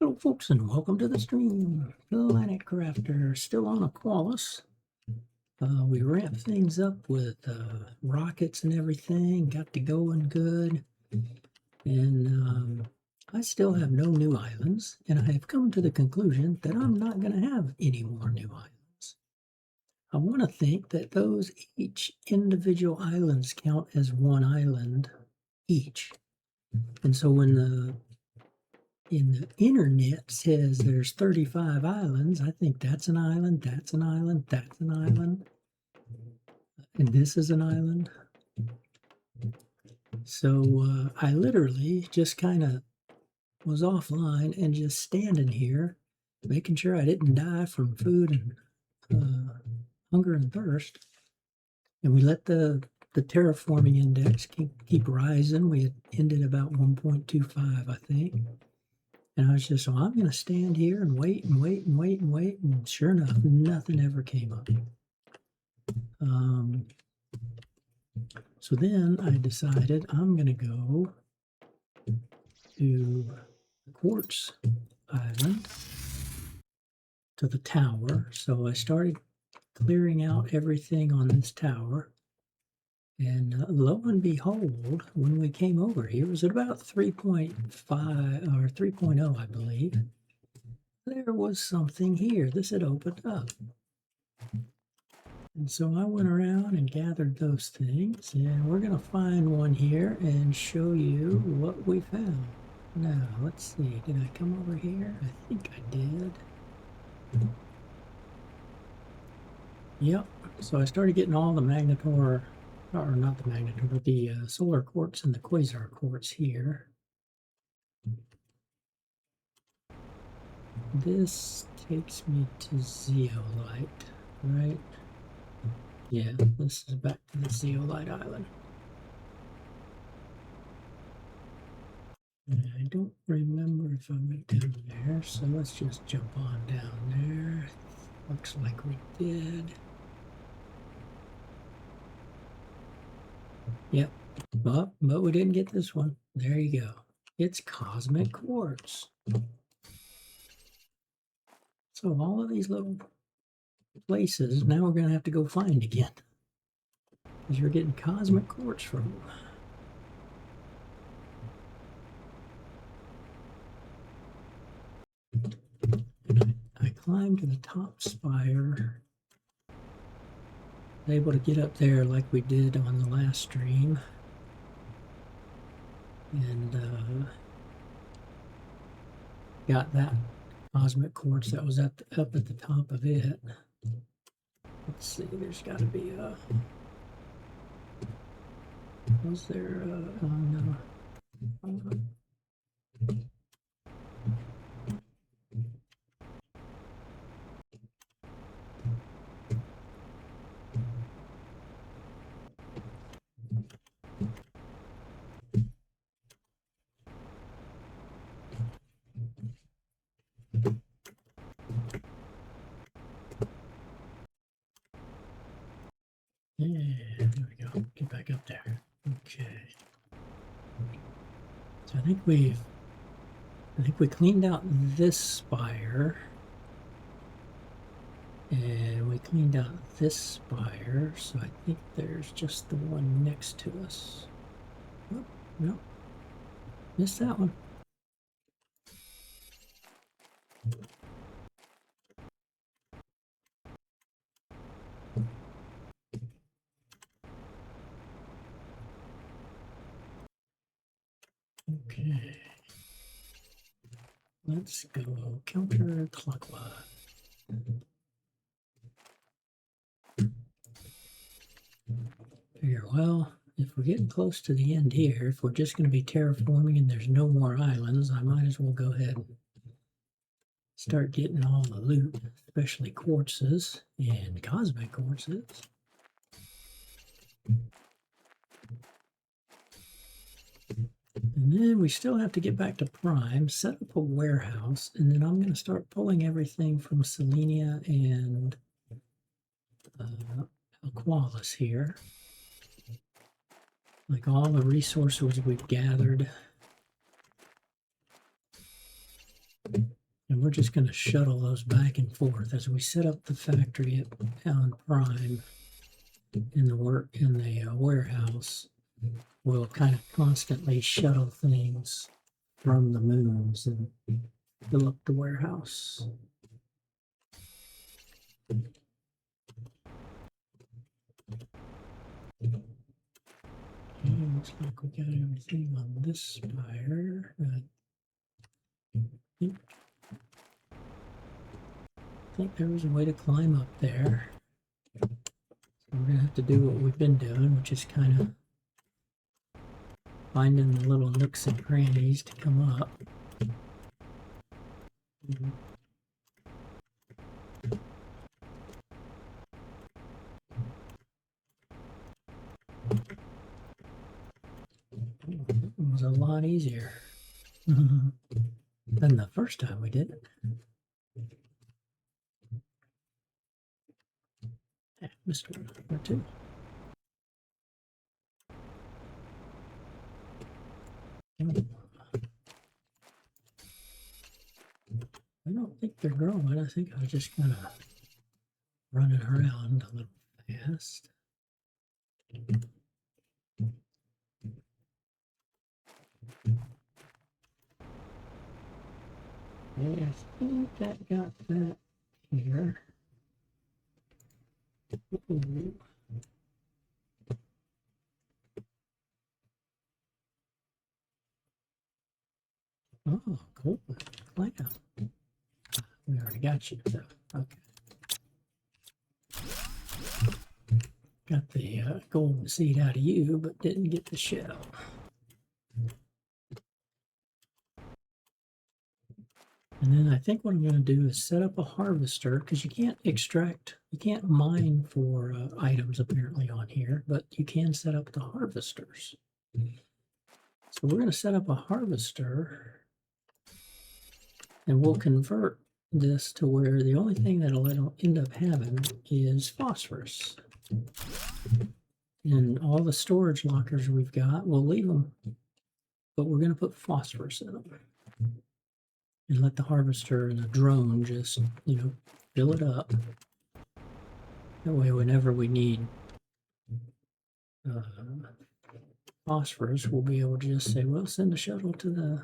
Hello folks and welcome to the stream. Planet Crafter still on Aqualis. We ramped things up with rockets and everything, got to going good, and I still have no new islands, and I have come to the conclusion that I'm not going to have any more new islands. I want to think that those each individual islands count as one island each, and so when the internet says there's 35 islands, I think that's an island, that's an island, that's an island, and this is an island. So I literally just kind of was offline and just standing here, making sure I didn't die from food and hunger and thirst. And we let the terraforming index keep rising. We had ended about 1.25, I think. And I was just, so I'm going to stand here and wait and wait and wait and wait. And sure enough, nothing ever came up. So then I decided I'm going to go to Quartz Island, to the tower. So I started clearing out everything on this tower. And lo and behold, when we came over here, it was at about 3.5 or 3.0, I believe. There was something here. This had opened up. And so I went around and gathered those things, and we're going to find one here and show you what we found. Now, let's see. Did I come over here? I think I did. Yep. So I started getting all the magnetor, or not the magnetor, but the solar quartz and the quasar quartz here. This takes me to zeolite, right? Yeah, this is back to the zeolite island. I don't remember if I went down there, so let's just jump on down there. Looks like we did. Yep, but we didn't get this one. There you go. It's cosmic quartz. So all of these little places, now we're going to have to go find again, because you're getting cosmic quartz from them. And I climbed to the top spire, able to get up there like we did on the last stream, and got that cosmic quartz that was up at the top of it. Let's see, there's got to be a... Was there a... no. Yeah, there we go. Get back up there. Okay. So I think we cleaned out this spire, and we cleaned out this spire. So I think there's just the one next to us. Oh, no, missed that one. Okay, let's go counterclockwise. Figure, well, if we're getting close to the end here, if we're just going to be terraforming and there's no more islands, I might as well go ahead and start getting all the loot, especially quartzes and cosmic quartzes. And then we still have to get back to Prime, set up a warehouse, and then I'm going to start pulling everything from Selenia and Aqualis here. Like all the resources we've gathered. we're just going to shuttle those back and forth as we set up the factory on Prime in the warehouse. We'll kind of constantly shuttle things from the moons and fill up the warehouse. Okay, looks like we got everything on this spire. I think there was a way to climb up there. So we're going to have to do what we've been doing, which is kind of finding the little nooks and crannies to come up. It was a lot easier than the first time we did it. Yeah, Mr. Number 2. I don't think they're growing. I think I was just kind of running around a little fast. Yeah, I think that got that here. Ooh. Oh, cool. Clam. We already got you, so okay. Got the golden seed out of you, but didn't get the shell. And then I think what I'm going to do is set up a harvester, because you can't mine for items apparently on here, but you can set up the harvesters. So we're going to set up a harvester, and we'll convert this to where the only thing that it'll end up having is phosphorus. And all the storage lockers we've got, we'll leave them, but we're going to put phosphorus in them. And let the harvester and the drone just, fill it up. That way, whenever we need phosphorus, we'll be able to just say, well, send a shuttle to the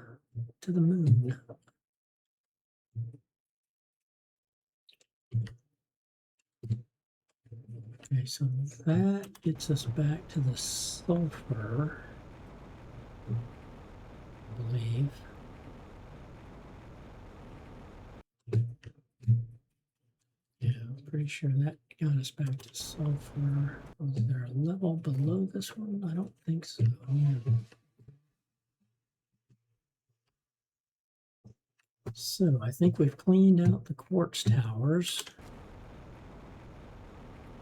moon. Okay, so that gets us back to the sulfur, I believe. Yeah, I'm pretty sure that got us back to sulfur. Was there a level below this one? I don't think so. So I think we've cleaned out the quartz towers.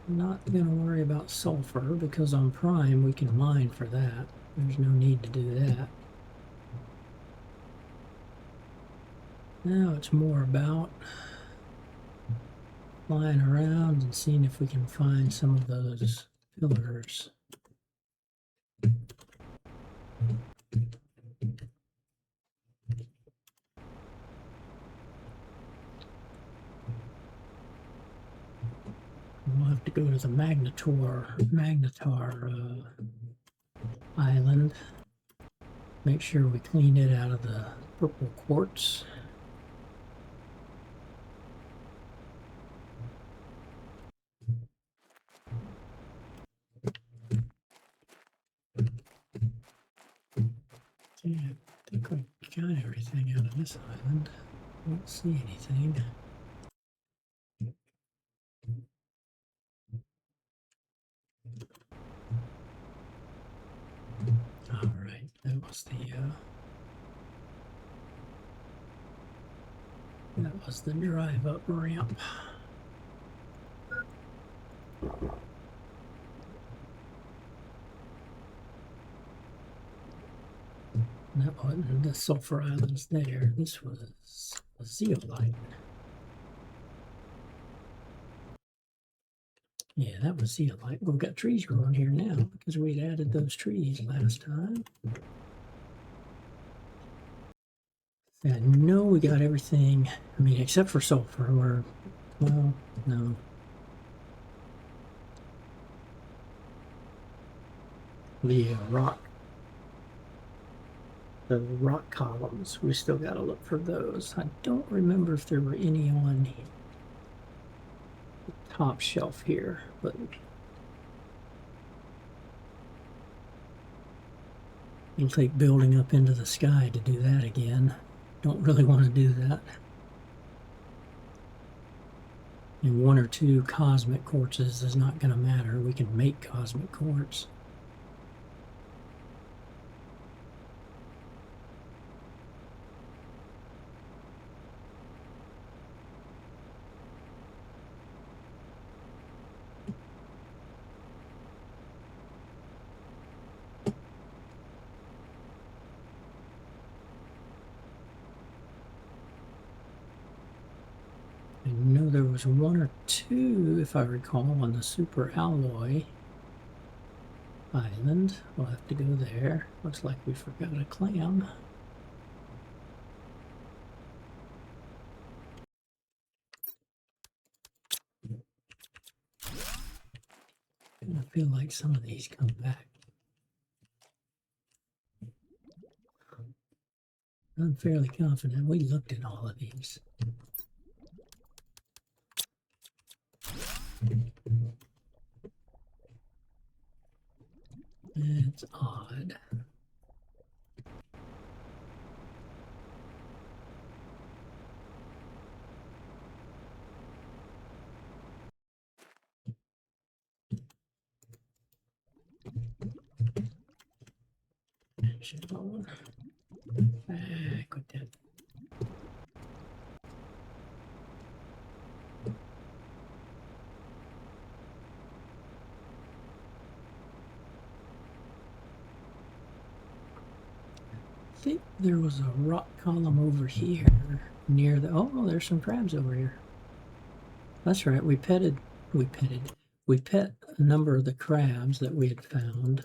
Not going to worry about sulfur because on Prime we can mine for that. There's no need to do that. Now it's more about flying around and seeing if we can find some of those pillars. We'll have to go to the Magnetar island. Make sure we clean it out of the purple quartz. Yeah, I think we got everything out of this island. I don't see anything. All right, that was the drive up ramp. That wasn't the sulfur islands there. This was a zeolite. Yeah, that was zeolite. We've got trees growing here now because we'd added those trees last time. I know we got everything, I mean, except for sulfur, well, no. The rock columns, we still got to look for those. I don't remember if there were any on the top shelf here, but it'll take building up into the sky to do that again. Don't really want to do that. And 1 or 2 cosmic quartzes is not going to matter. We can make cosmic quartz. I know there was 1 or 2, if I recall, on the super alloy island. We'll have to go there. Looks like we forgot a clam. I feel like some of these come back. I'm fairly confident we looked at all of these. It's odd. Back with that. I think there was a rock column over here near the, oh, there's some crabs over here. That's right, we pet a number of the crabs that we had found,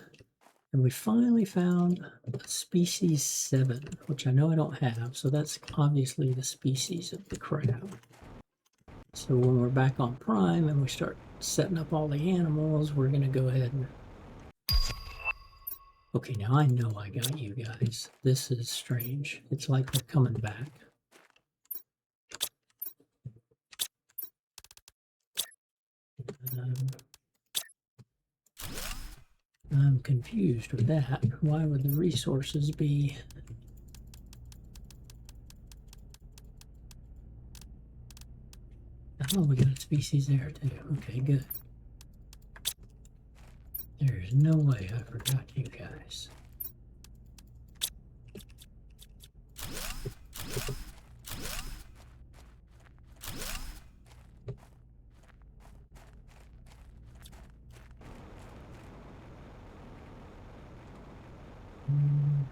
and we finally found species 7, which I know I don't have, so that's obviously the species of the crab. So when we're back on Prime and we start setting up all the animals, we're going to go ahead and... Okay, now I know I got you guys. This is strange. It's like they're coming back. I'm confused with that. Why would the resources be... Oh, we got a species there too. Okay, good. There's no way I forgot you guys.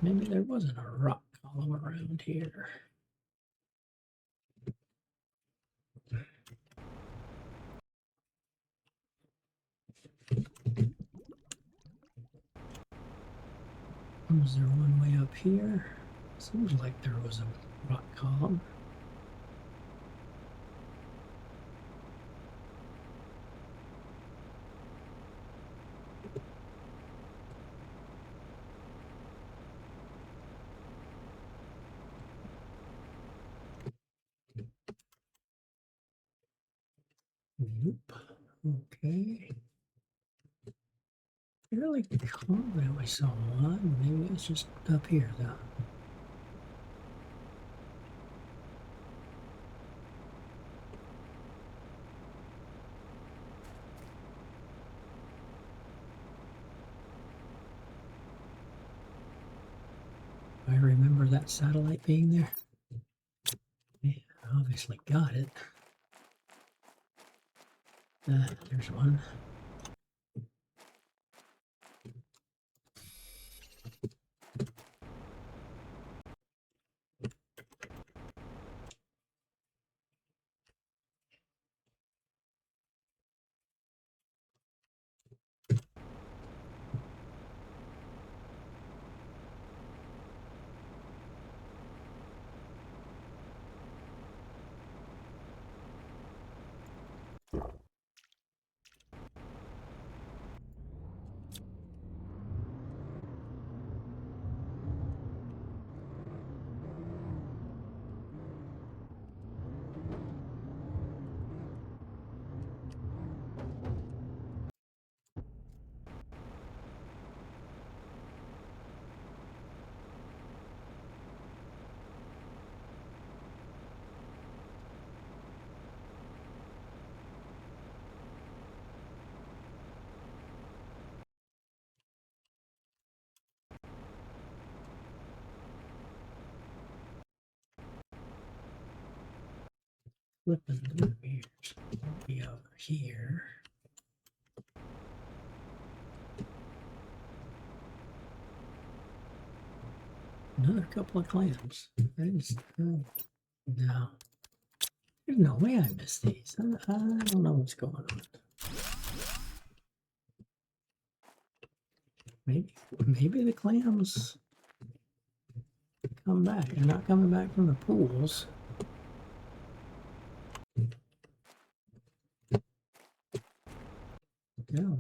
Maybe there wasn't a rock column around here. Was there one way up here? Seems like there was a rock column. Nope. Okay. Fairly confident we saw one. Maybe it's just up here though. I remember that satellite being there. Yeah, obviously got it. There's one. flipping through here. So we'll be over here. Another couple of clams. I just, no. There's no way I missed these. I don't know what's going on. Maybe the clams come back. They're not coming back from the pools. No.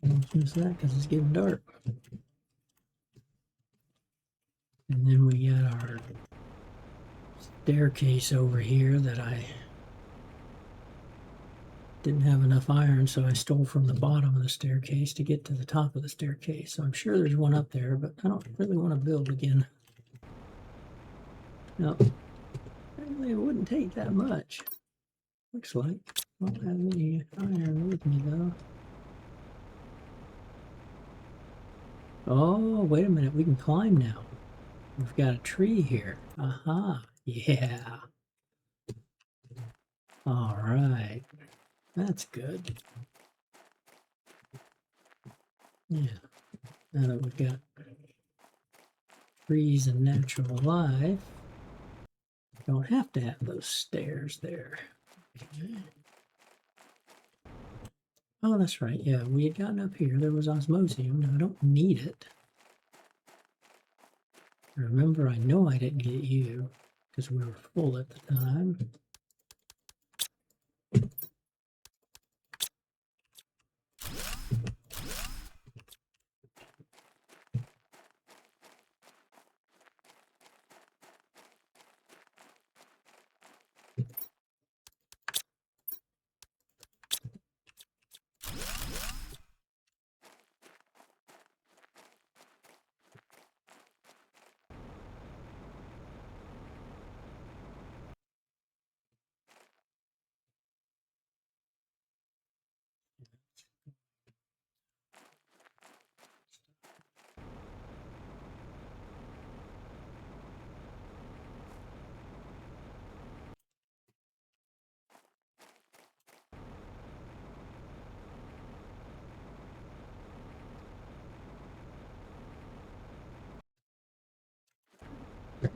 Almost missed that because it's getting dark. And then we got our staircase over here that I didn't have enough iron, so I stole from the bottom of the staircase to get to the top of the staircase. So I'm sure there's one up there, but I don't really want to build again. No, apparently it wouldn't take that much. Looks like. I don't have any iron with me though. Oh, wait a minute, we can climb now. We've got a tree here. Aha, yeah. All right, that's good. Yeah, now that we've got trees and natural life, don't have to have those stairs there. Okay. Oh, that's right. Yeah, we had gotten up here. There was osmosium. Now I don't need it. Remember, I know I didn't get you because we were full at the time.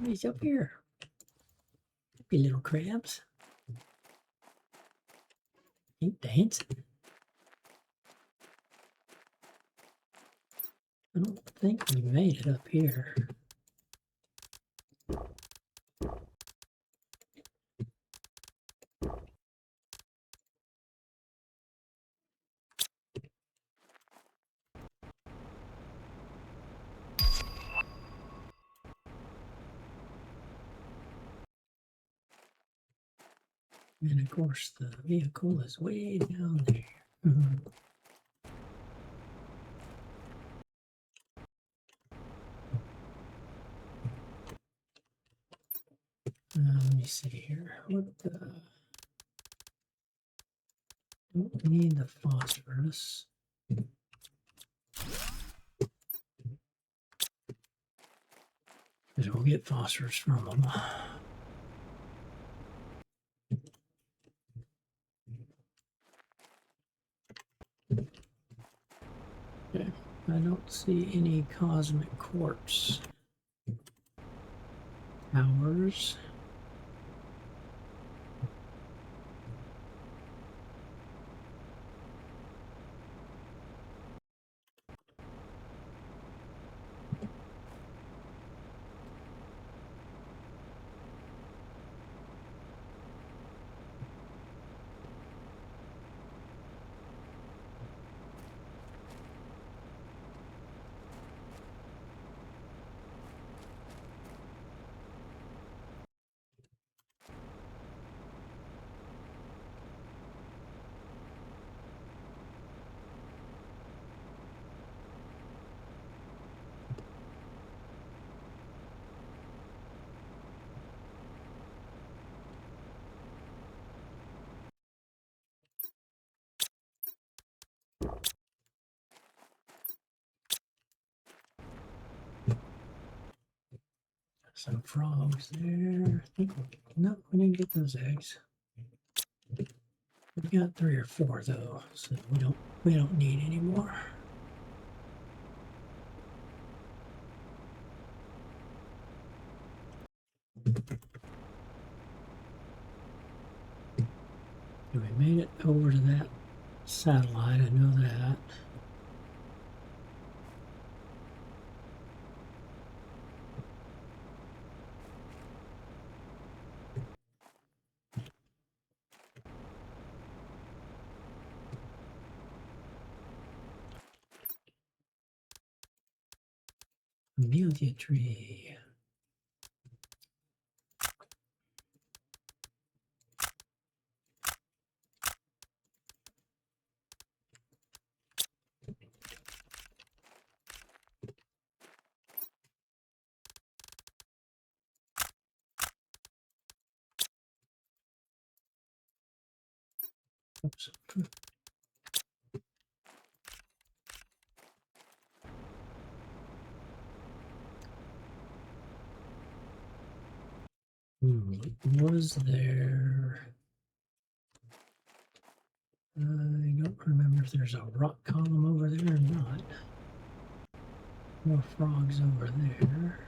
He's up here. Happy little crabs. Ain't dancing. I don't think we made it up here. And of course, the vehicle is way down there. Let me see here. What the? Don't need the phosphorus. Because we'll get phosphorus from them. Okay, I don't see any cosmic quartz towers. Some frogs there. I think no, we didn't get those eggs. We got 3 or 4 though, so we don't need any more. We made it over to that satellite, I know that. Amelia tree. Oops. Was there? I don't remember if there's a rock column over there or not. More frogs over there.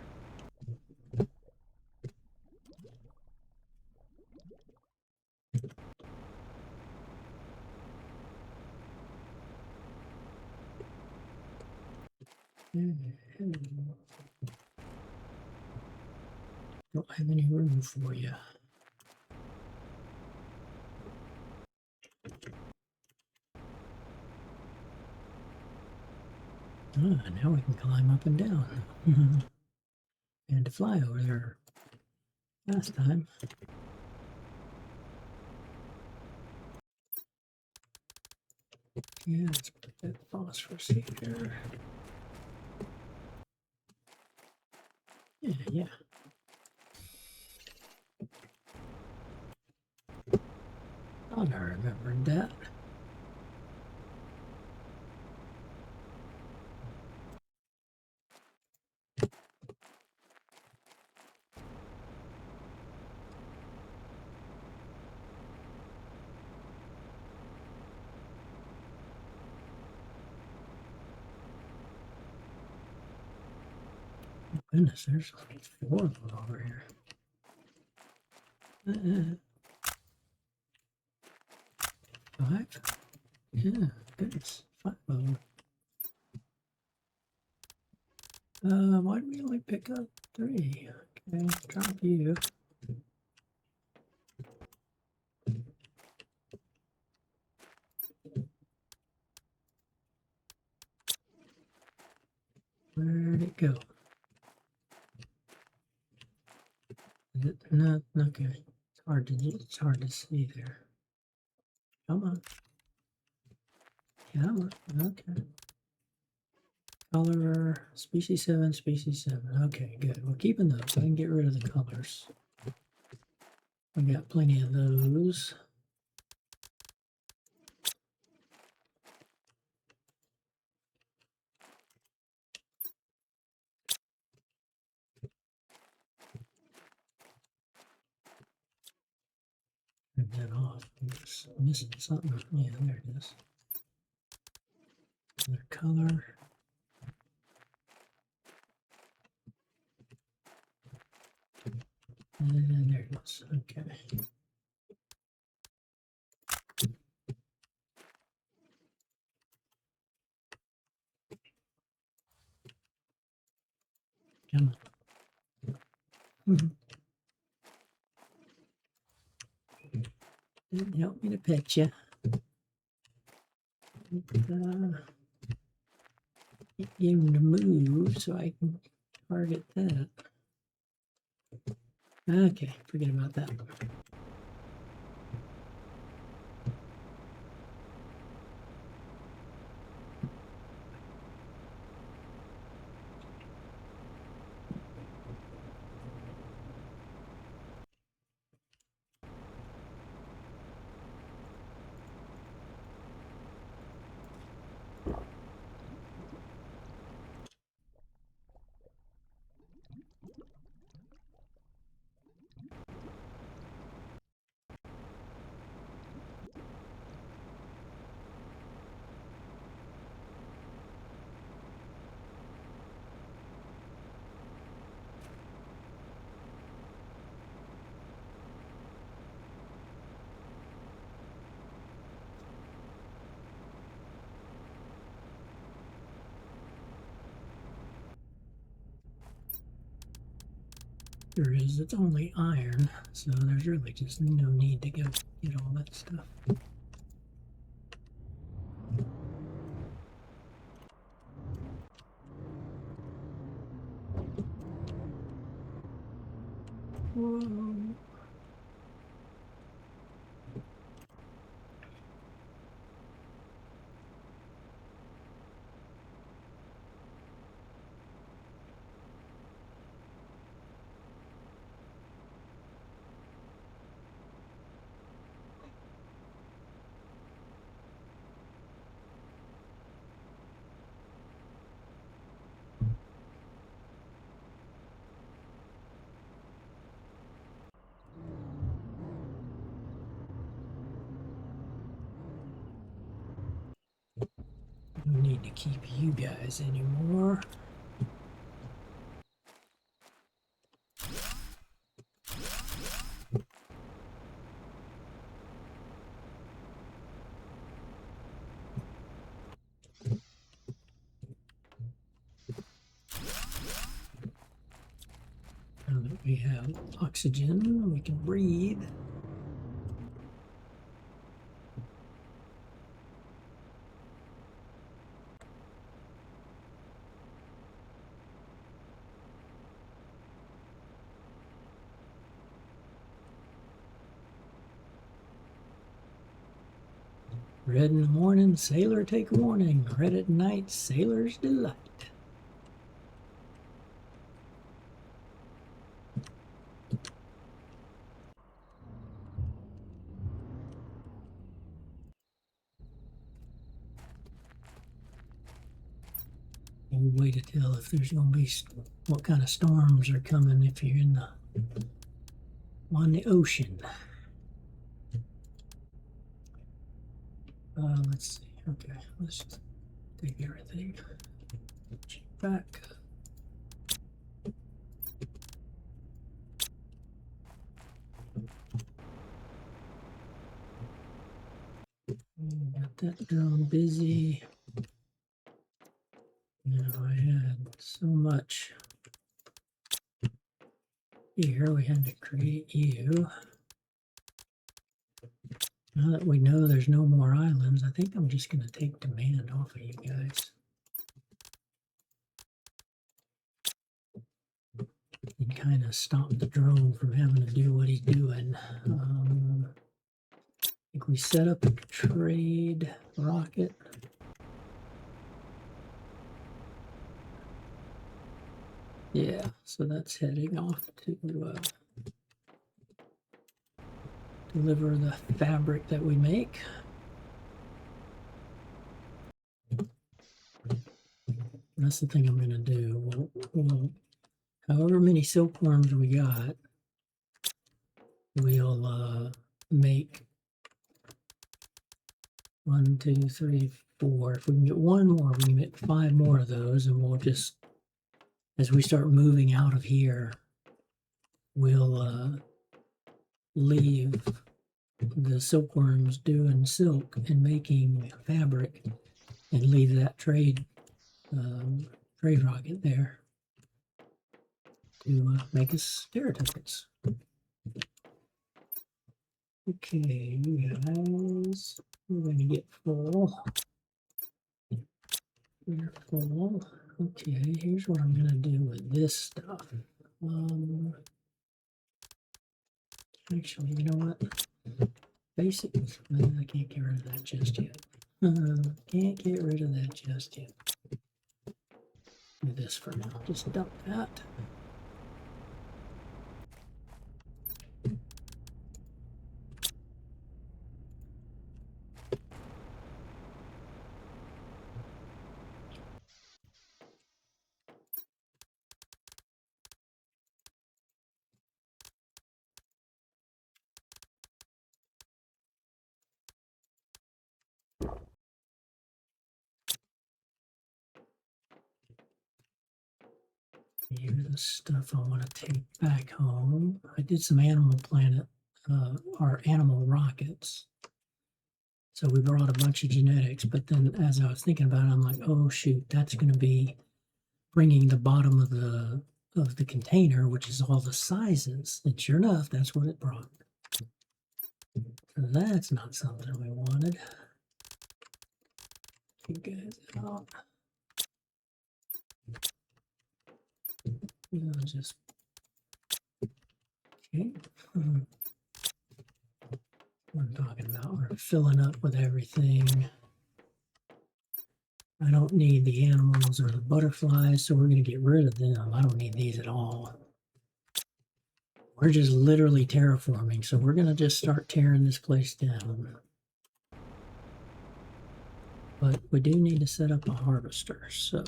Don't have any room for you. Ah, now we can climb up and down. And to fly over there last time. Yeah, let's put that phosphorus here. Yeah. Thought I remembered that. Goodness, there's like 4 of them over here. 5? Yeah, goodness, 5 of them. Why do we only pick up 3? Okay, drop you. Where'd it go? Is it not? Okay, it's hard to see there. Come on. Okay. Color, species 7, species 7. Okay, good. We're keeping those. I can get rid of the colors. We got plenty of those. Turn that off. I'm just missing something. Yeah, there it is. Another color. And there it is. Okay. Come on. Didn't help me to pet you. Get him to move so I can target that. Okay, forget about that. reactor is it's only iron, so there's really just no need to go get all that stuff. Whoa. No need to keep you guys anymore. Now that we have oxygen, we can breathe. Red in the morning, sailor take warning. Red at night, sailor's delight. We'll wait to tell if there's going to be what kind of storms are coming if you're in the on the ocean. Let's see. Okay, let's just take everything. Check back. Got that drone busy. Now I had so much here, we had to create you. Now that we know there's no more islands, I think I'm just going to take demand off of you guys. And kind of stop the drone from having to do what he's doing. I think we set up a trade rocket. Yeah, so that's heading off to deliver the fabric that we make. That's the thing I'm going to do. We'll, however many silkworms we got, we'll make 1, 2, 3, 4. If we can get one more, we can make 5 more of those, and we'll just, as we start moving out of here, we'll leave the silkworms doing silk and making fabric, and leave that trade rocket there to make us terratites. Okay, you guys, we're going to get full. We're full. Okay, here's what I'm going to do with this stuff. Actually, you know what? Basics. I can't get rid of that just yet. Can't get rid of that just yet. Do this for now. Just dump that. Here's the stuff I want to take back home. I did some Animal Planet, our animal rockets. So we brought a bunch of genetics, but then as I was thinking about it, I'm like, oh shoot, that's going to be bringing the bottom of the of the container, which is all the sizes. And sure enough, that's what it brought. So that's not something we wanted. You guys out. Just okay. What I'm talking about. We're filling up with everything. I don't need the animals or the butterflies, so we're going to get rid of them. I don't need these at all. We're just literally terraforming, so we're going to just start tearing this place down. But we do need to set up a harvester, so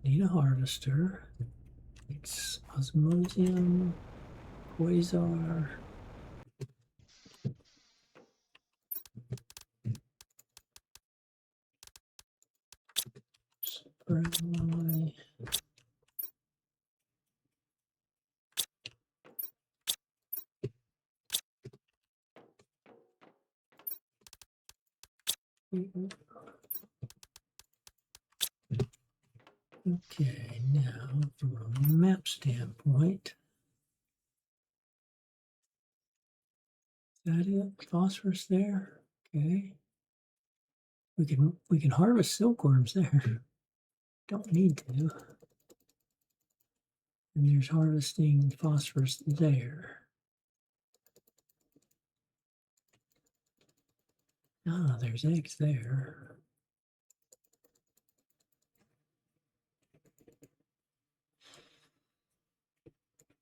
need a harvester. It's osmosium, quasar. Superalloy. Okay, now from a map standpoint, is that it? Phosphorus there? Okay. We can harvest silkworms there. Don't need to. And there's harvesting phosphorus there. Ah, there's eggs there.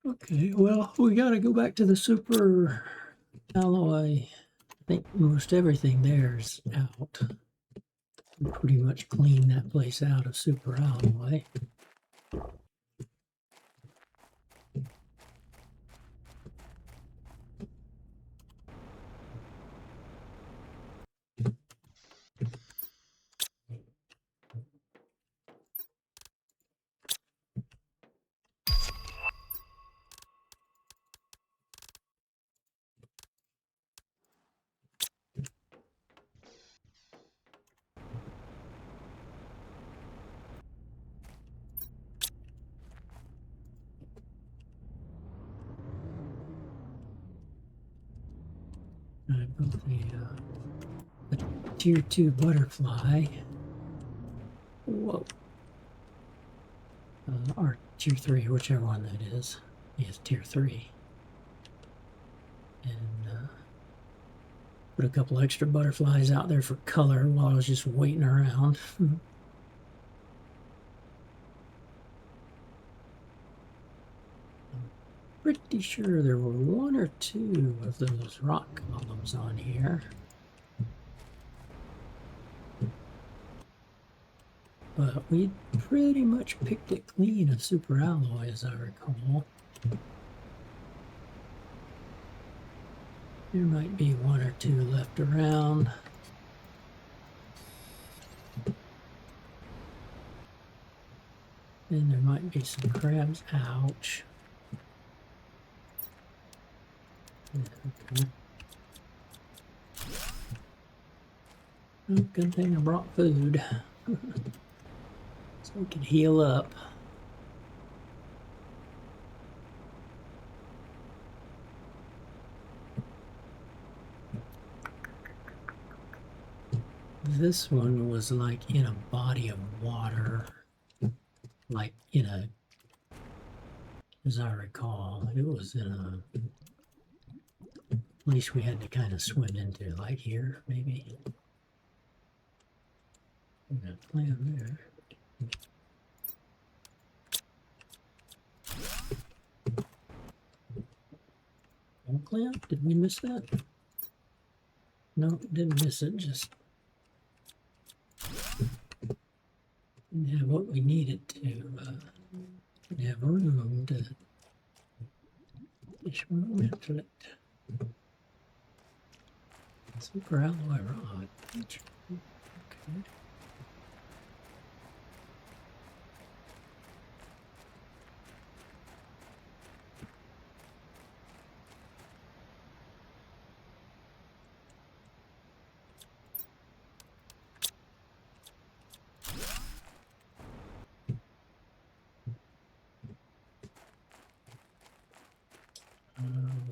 Okay, well, we got to go back to the super alloy. I think most everything there's out. We pretty much cleaned that place out of super alloy. I built the tier 2 butterfly. Whoa. Or tier 3, whichever one that is. Yes, tier 3. And put a couple extra butterflies out there for color while I was just waiting around. Pretty sure there were one or two of those rock columns on here. But we pretty much picked it clean of super alloy, as I recall. There might be one or two left around. And there might be some crabs. Ouch. Okay. Oh, good thing I brought food. So we can heal up. This one was like in a body of water, like in a, as I recall, it was in a place we had to kind of swim into, like here, maybe. Got a plan there. Clamp? Did we miss that? No, didn't miss it, just didn't have what we needed to. Didn't have room to fish into it. Super alloy rod. Okay.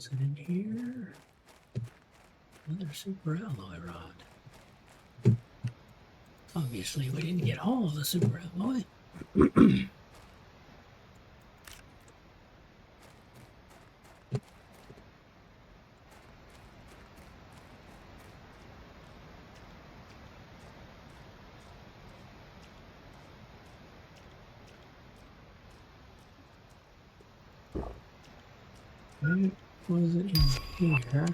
Was it in here? Another super alloy rod. Obviously, we didn't get all of the super alloy. Where was it in here?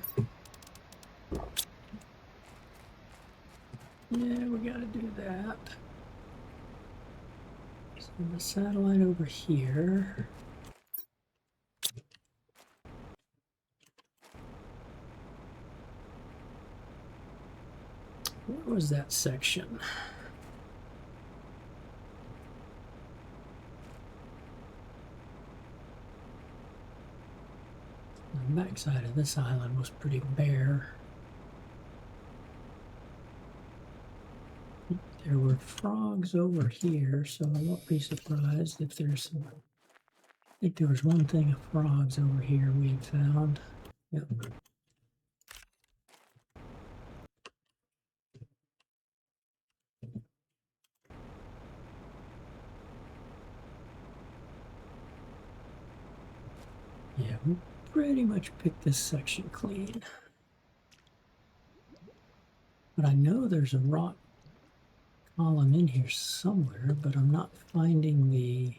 Yeah, we gotta do that. So the satellite over here. Where was that section? The backside of this island was pretty bare. There were frogs over here, so I won't be surprised if there's some. I think there was one thing of frogs over here we had found. Yep. Yeah, we pretty much picked this section clean. But I know there's a rock column in here somewhere, but I'm not finding the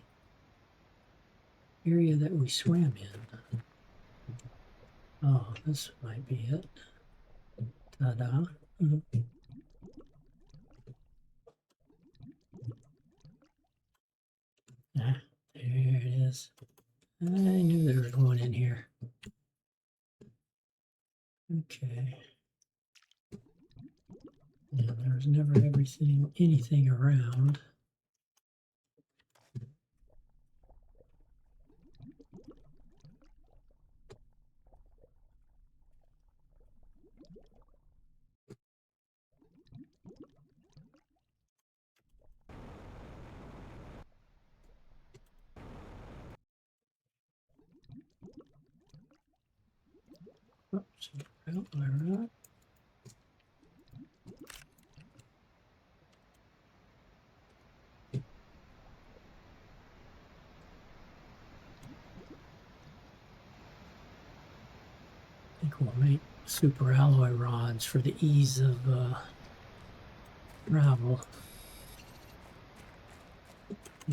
area that we swam in. Oh, this might be it. Ta-da. Ah, there it is. I knew there was one in here. Okay. Yeah, there's never anything around. Oops, out my rod. I think we'll make super alloy rods for the ease of travel.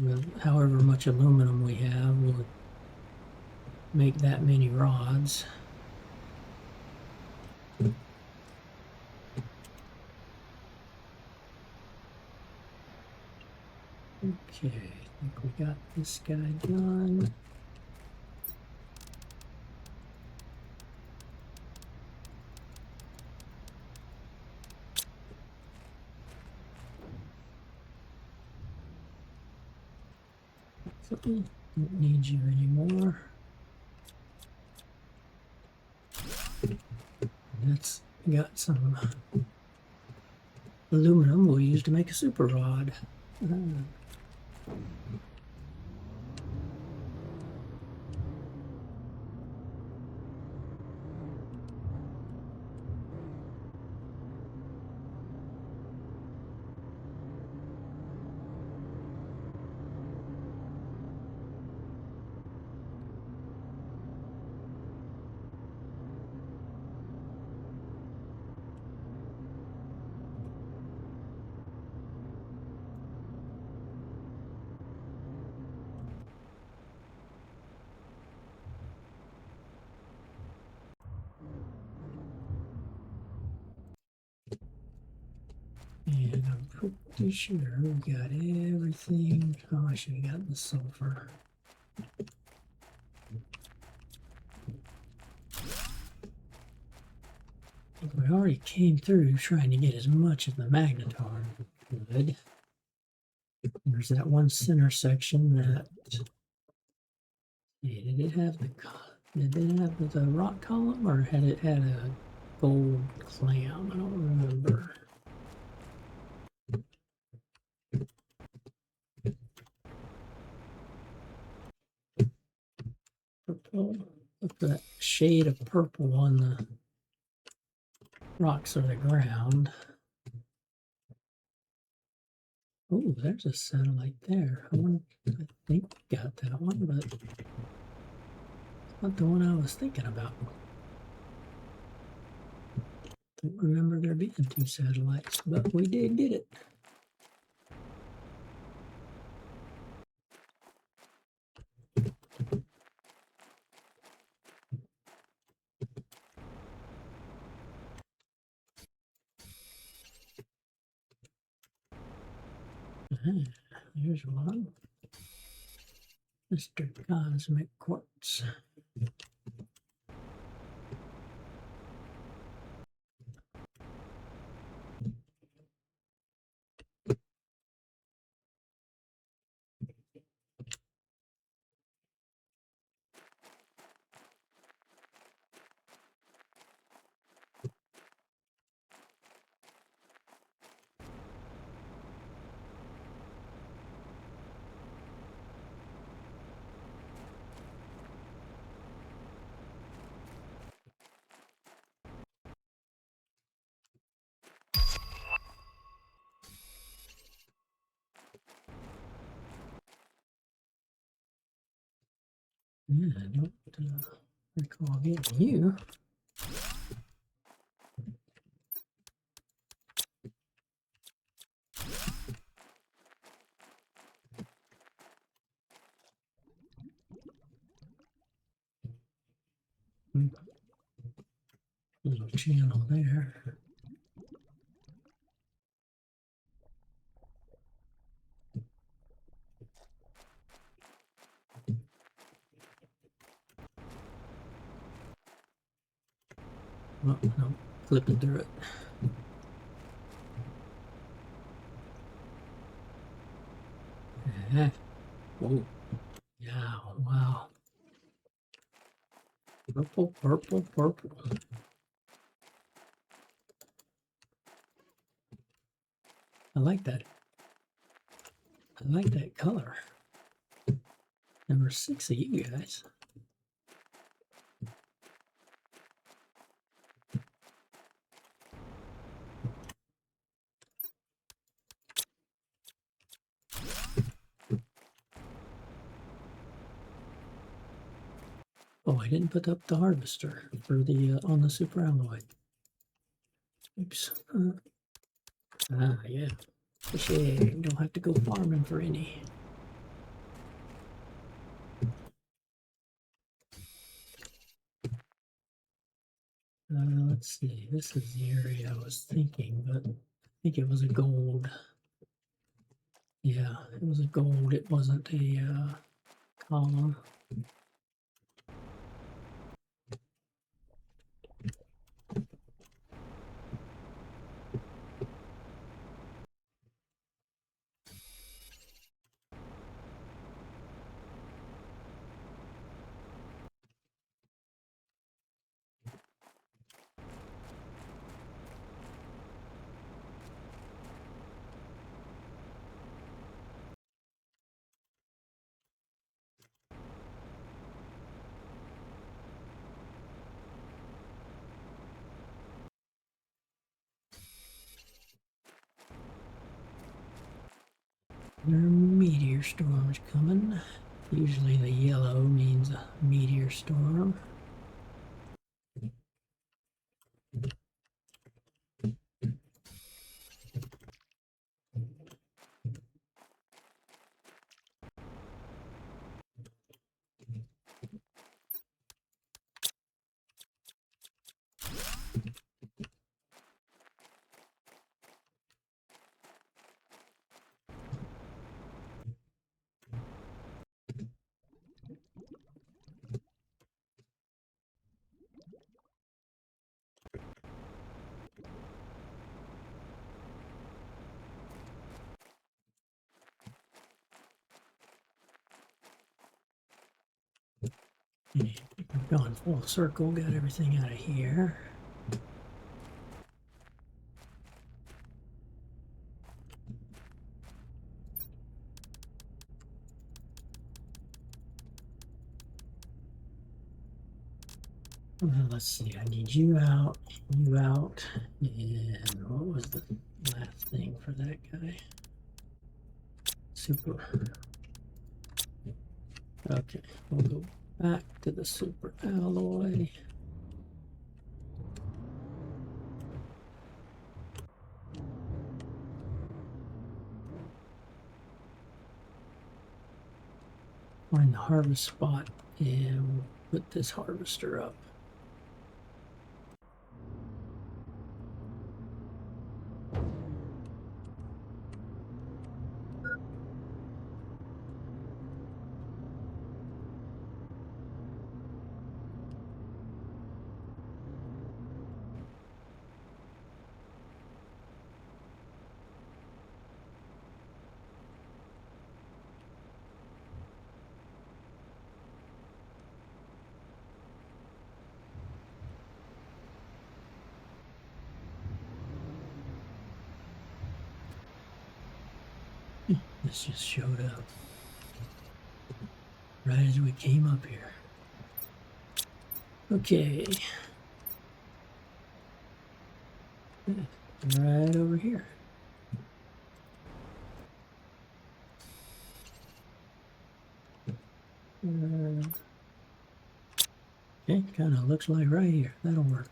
With however much aluminum we have, we'll make that many rods. Okay, I think we got this guy done. So, don't need you anymore. That's got some aluminum we'll use to make a super rod. And I'm pretty sure we got everything. Oh, I should have gotten the sulfur. We already came through trying to get as much of the magnetar as we could. There's that one center section that. Yeah, did it have the rock column, or had it had a gold clam? I don't remember. Purple. Look at that shade of purple on the rocks or the ground. Oh, there's a satellite there. I think we got that one, but it's not the one I was thinking about. Don't remember there being 2 satellites, but we did get it. Here's one. Mr. Cosmic Quartz. Yeah, I don't recall getting you. Little channel there. Oh, no, flipping through it. Oh, yeah, wow. Purple, purple, purple. I like that. I like that color. Number 6 of you guys. Oh, I didn't put up the harvester for the on the superalloy. Oops. Yeah. Shit, don't have to go farming for any. Let's see. This is the area I was thinking, but I think it was a gold. Yeah, it was a gold. It wasn't a column. There are meteor storms coming. Usually the yellow means a meteor storm. We've gone full circle, got everything out of here. Let's see, I need you out, and what was the last thing for that guy? Super. Okay, we'll go back to the super alloy. Find the harvest spot and we'll put this harvester up. This just showed up right as we came up here. Okay. Right over here. Okay, kind of looks like right here. That'll work.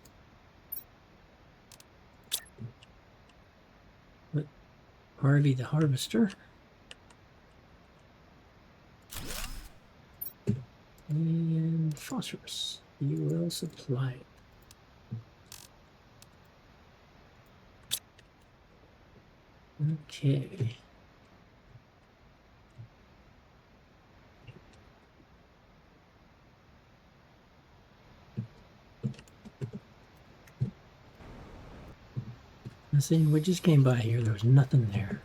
But Harvey the harvester. And phosphorus. You will supply it. Okay. I see, we just came by here. There was nothing there.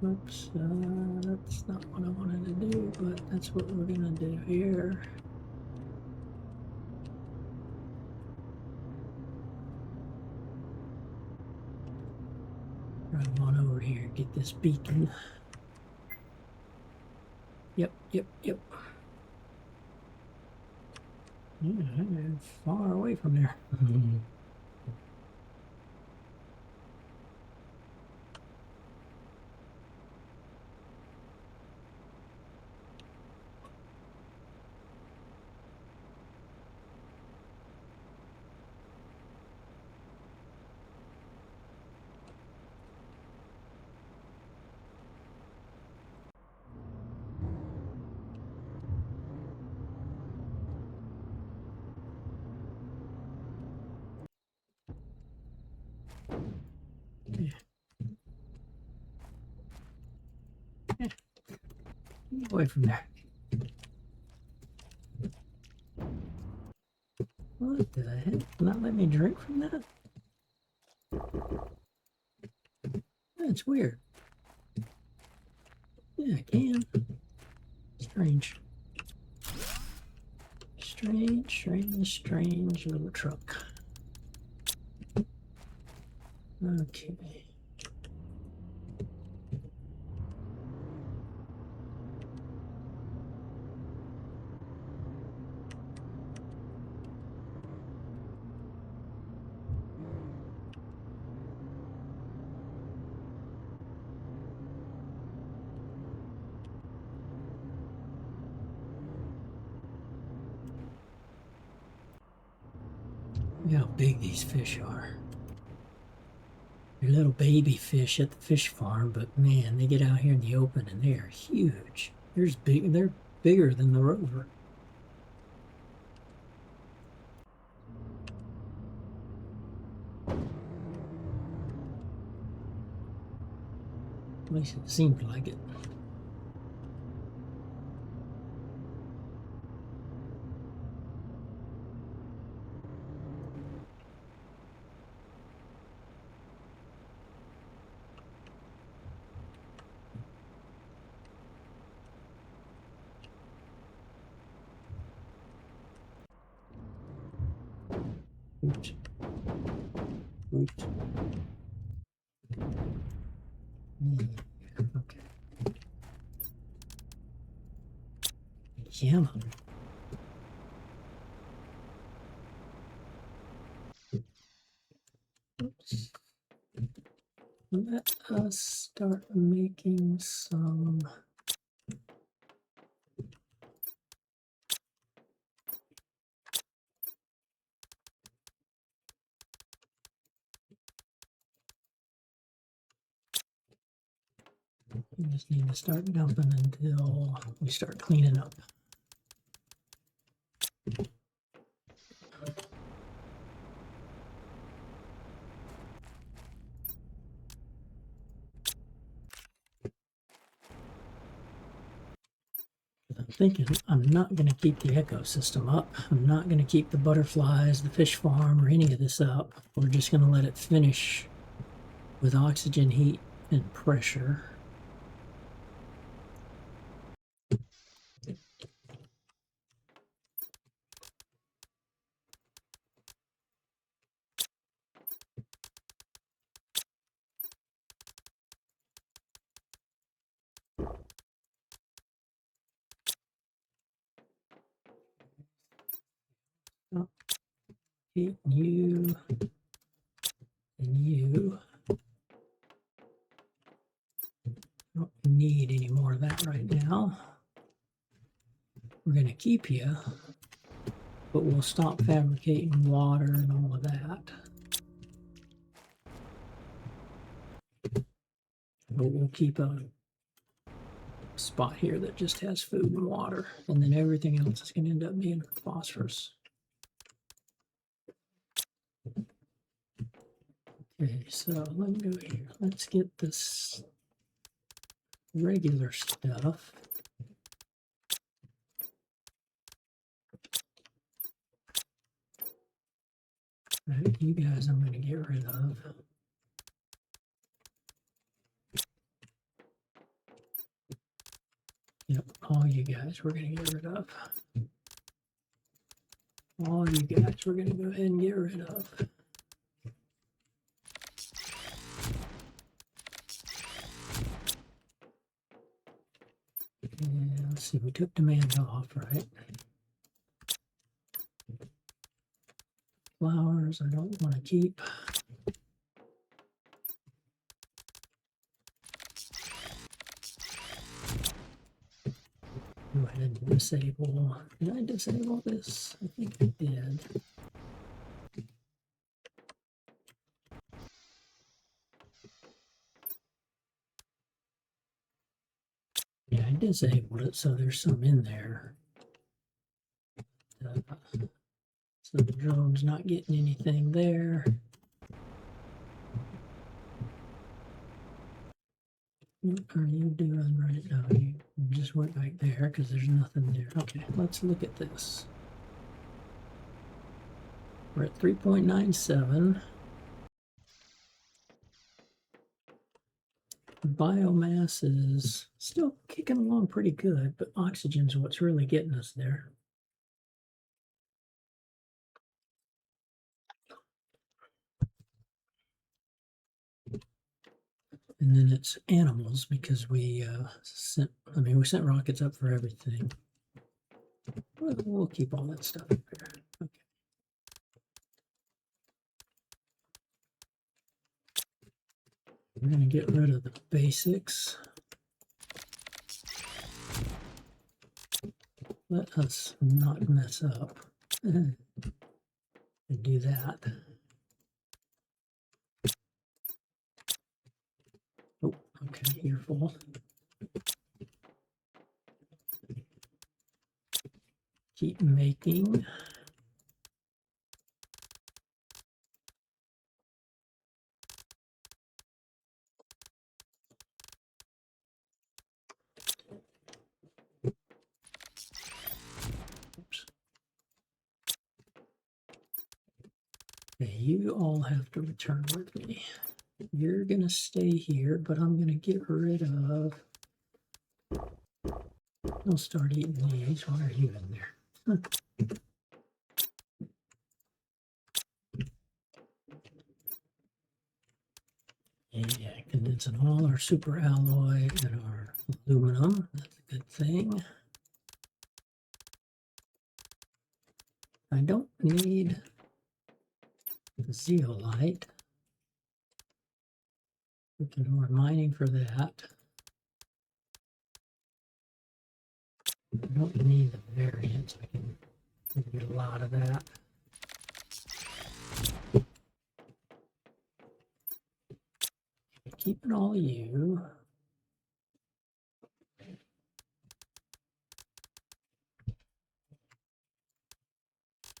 Oops, that's not what I wanted to do, but that's what we're gonna do here. Drive on over here, get this beacon. Yep. Yeah, far away from there. Away from there. What the heck? Not let me drink from that? That's weird. Yeah, I can. Strange. Strange little truck. Okay. Look how big these fish are. They're little baby fish at the fish farm, but man, they get out here in the open and they are huge. They're bigger than the rover. At least it seems like it. Oops. Oops. Okay. Yeah. Oops. Let us start making some we just need to start dumping until we start cleaning up. I'm thinking I'm not going to keep the ecosystem up. I'm not going to keep the butterflies, the fish farm, or any of this up. We're just going to let it finish with oxygen, heat, and pressure. Oh, heat you and you. Don't need any more of that right now. We're going to keep you, but we'll stop fabricating water and all of that. But we'll keep a spot here that just has food and water, and then everything else is going to end up being phosphorus. Okay, so let me go here. Let's get this regular stuff. Right, you guys I'm going to get rid of. Yep, all you guys we're going to get rid of. All you guys we're going to go ahead and get rid of. And let's see, we took demand off, right? Flowers I don't want to keep. Go ahead and disable. Did I disable this? I think I did. Yeah, I disabled it, so there's some in there. So the drone's not getting anything there. What are you doing right now? You just went back there because there's nothing there. Okay, let's look at this. We're at 3.97. Biomass is still kicking along pretty good, but oxygen's what's really getting us there. And then it's animals because we sent rockets up for everything. We'll keep all that stuff up there. Okay. We're going to get rid of the basics. Let us not mess up and do that. Oh, okay, you're full. Keep making. Oops. Okay, you all have to return with me. You're going to stay here, but I'm going to get rid of... I'll start eating these. Why are you in there? Yeah, condensing all our super alloy and our aluminum. That's a good thing. I don't need the zeolite. We can do more mining for that. I don't need the variants. I can get a lot of that. Keeping all of you.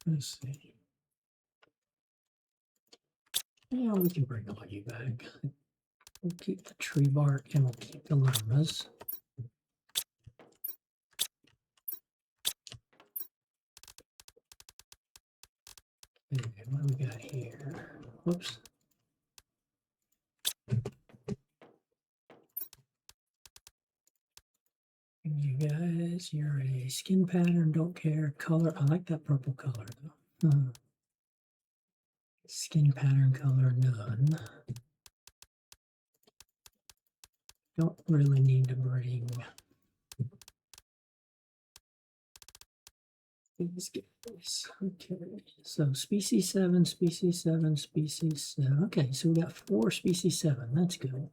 Let's see. Yeah, we can bring all you back. We'll keep the tree bark and we'll keep the llamas. Okay, what do we got here? Whoops. You guys, you're a skin pattern, don't care. Color, I like that purple color though. Skin pattern color, none. Don't really need to bring these guys. Okay, so species 7, species 7, species 7. Okay, so we got 4 species 7. That's good.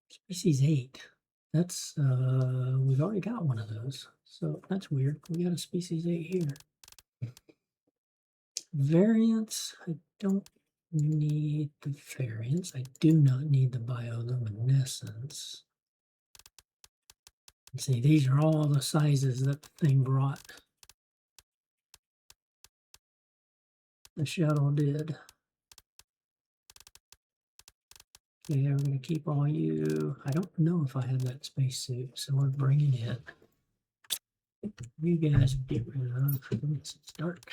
Species 8. That's, we've already got one of those. So that's weird. We got a species 8 here. Variants, I don't need the variants. I do not need the bioluminescence. See, these are all the sizes that the thing brought. The shuttle did. Okay, we're going to keep all you. I don't know if I have that spacesuit, so we're bringing it. You guys get rid of. It's dark.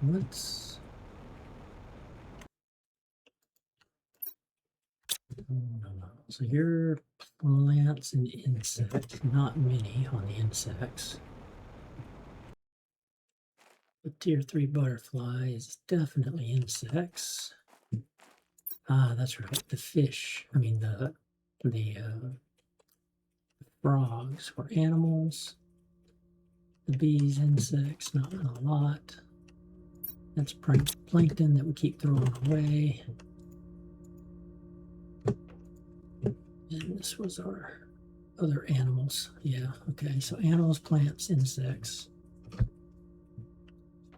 Let's. So your plants and insects, not many on the insects. The tier 3 butterfly is definitely insects. Ah, that's right. The fish. I mean the frogs were animals. The bees, insects, not a lot. That's plankton that we keep throwing away. And this was our other animals. Yeah, okay. So animals, plants, insects.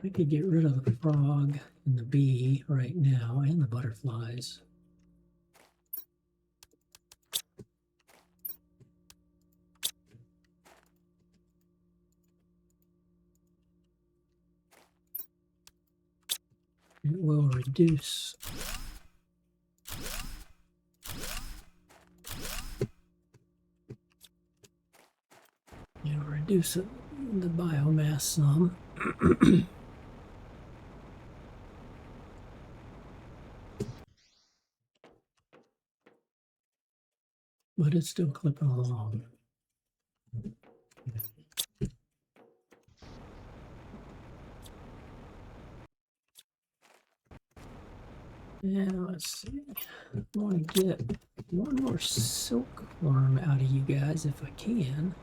I could get rid of the frog and the bee right now, and the butterflies. It will reduce the biomass some. But it's still clipping along. Yeah, let's see. I want to get one more silkworm out of you guys if I can.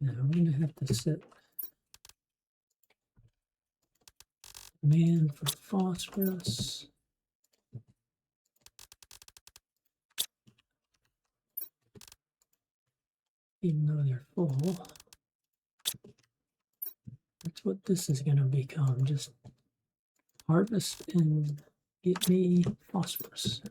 Now I'm going to have to set man for phosphorus. Even though they're full. That's what this is going to become. Just harvest and get me phosphorus.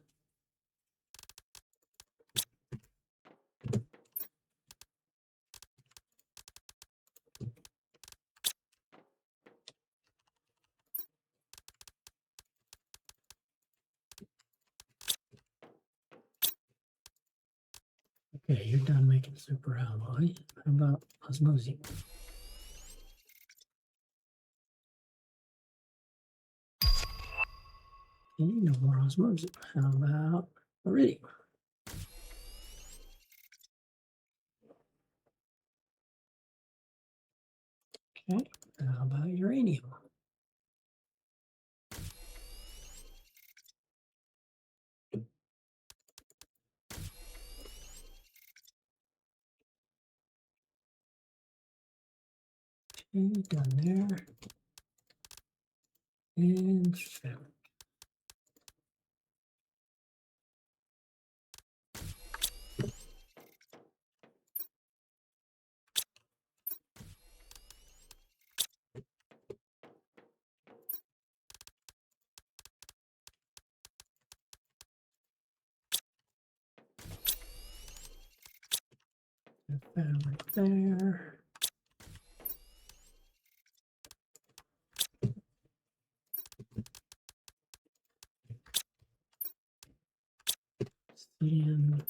Okay, you're done making super alloy. How about osmosis? Okay, no more osmosis. How about iridium? Okay, how about uranium? Okay, done there. And fabric. The fabric there. And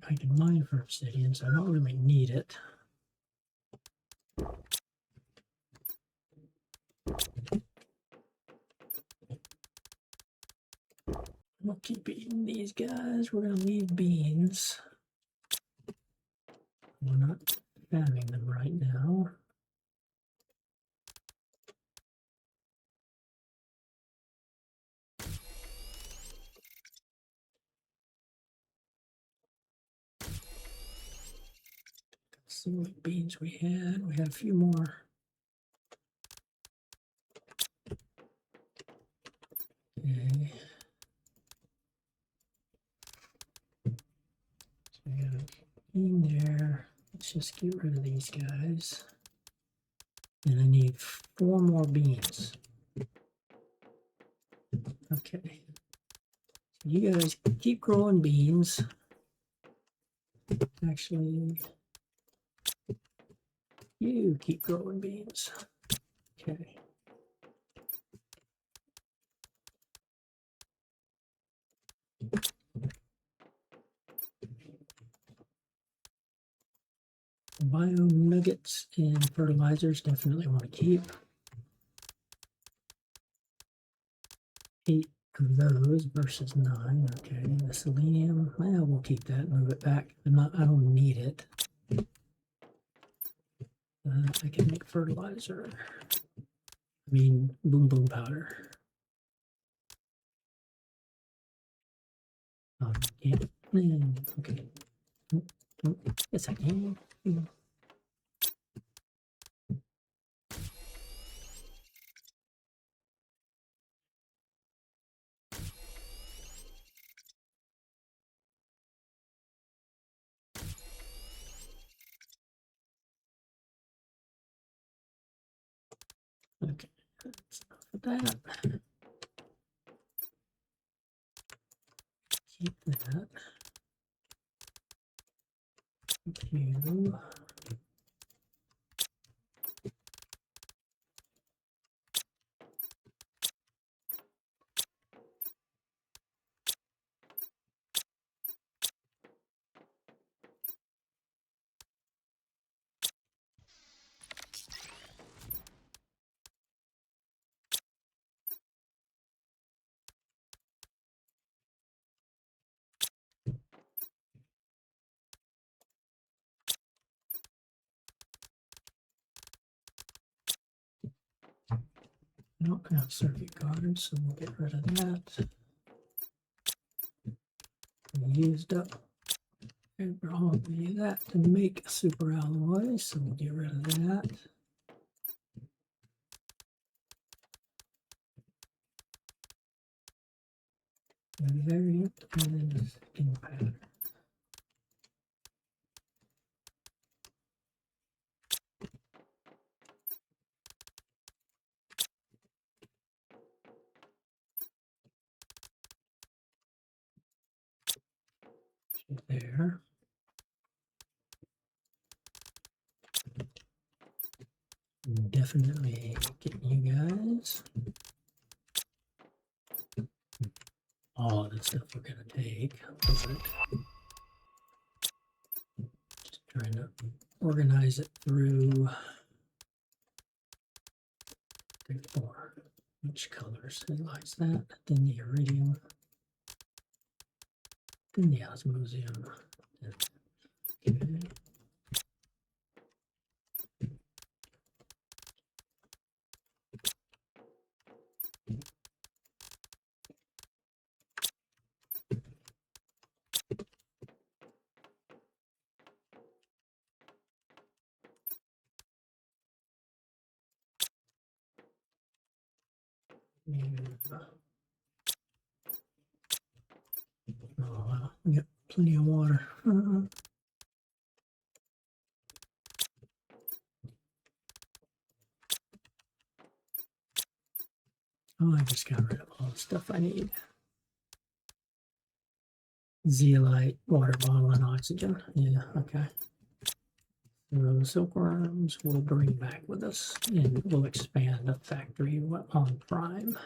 I can mine for obsidian, so I don't really need it. We'll keep eating these guys. We're going to leave beans. We're not having them right now. Let's see what beans we had. We had a few more. Okay. So we got a bean there. Let's just get rid of these guys. And I need 4 more beans. Okay. You guys keep growing beans. Actually, you keep growing beans. Okay. Bio nuggets and fertilizers definitely want to keep. 8 of those versus 9. Okay, the selenium, well, we'll keep that, move it back. I don't need it. I can make fertilizer. I mean, boom boom powder. Yeah. Okay. Yes, I can. Okay, that's enough of that. Keep that. You. I don't have circuit cards, so we'll get rid of that. We used up probably that to make super alloys, so we'll get rid of that. Variant and in pattern. There. Definitely getting you guys. all of the stuff we're going to take, but just trying to organize it through four. Which colors? He likes that. Then the iridium. Then the osmosium. Okay. Oh, wow. We got plenty of water. Oh, I just got rid of all the stuff I need. Zeolite, water bottle, and oxygen. Yeah, okay. So silkworms we'll bring back with us, and we'll expand the factory on Prime.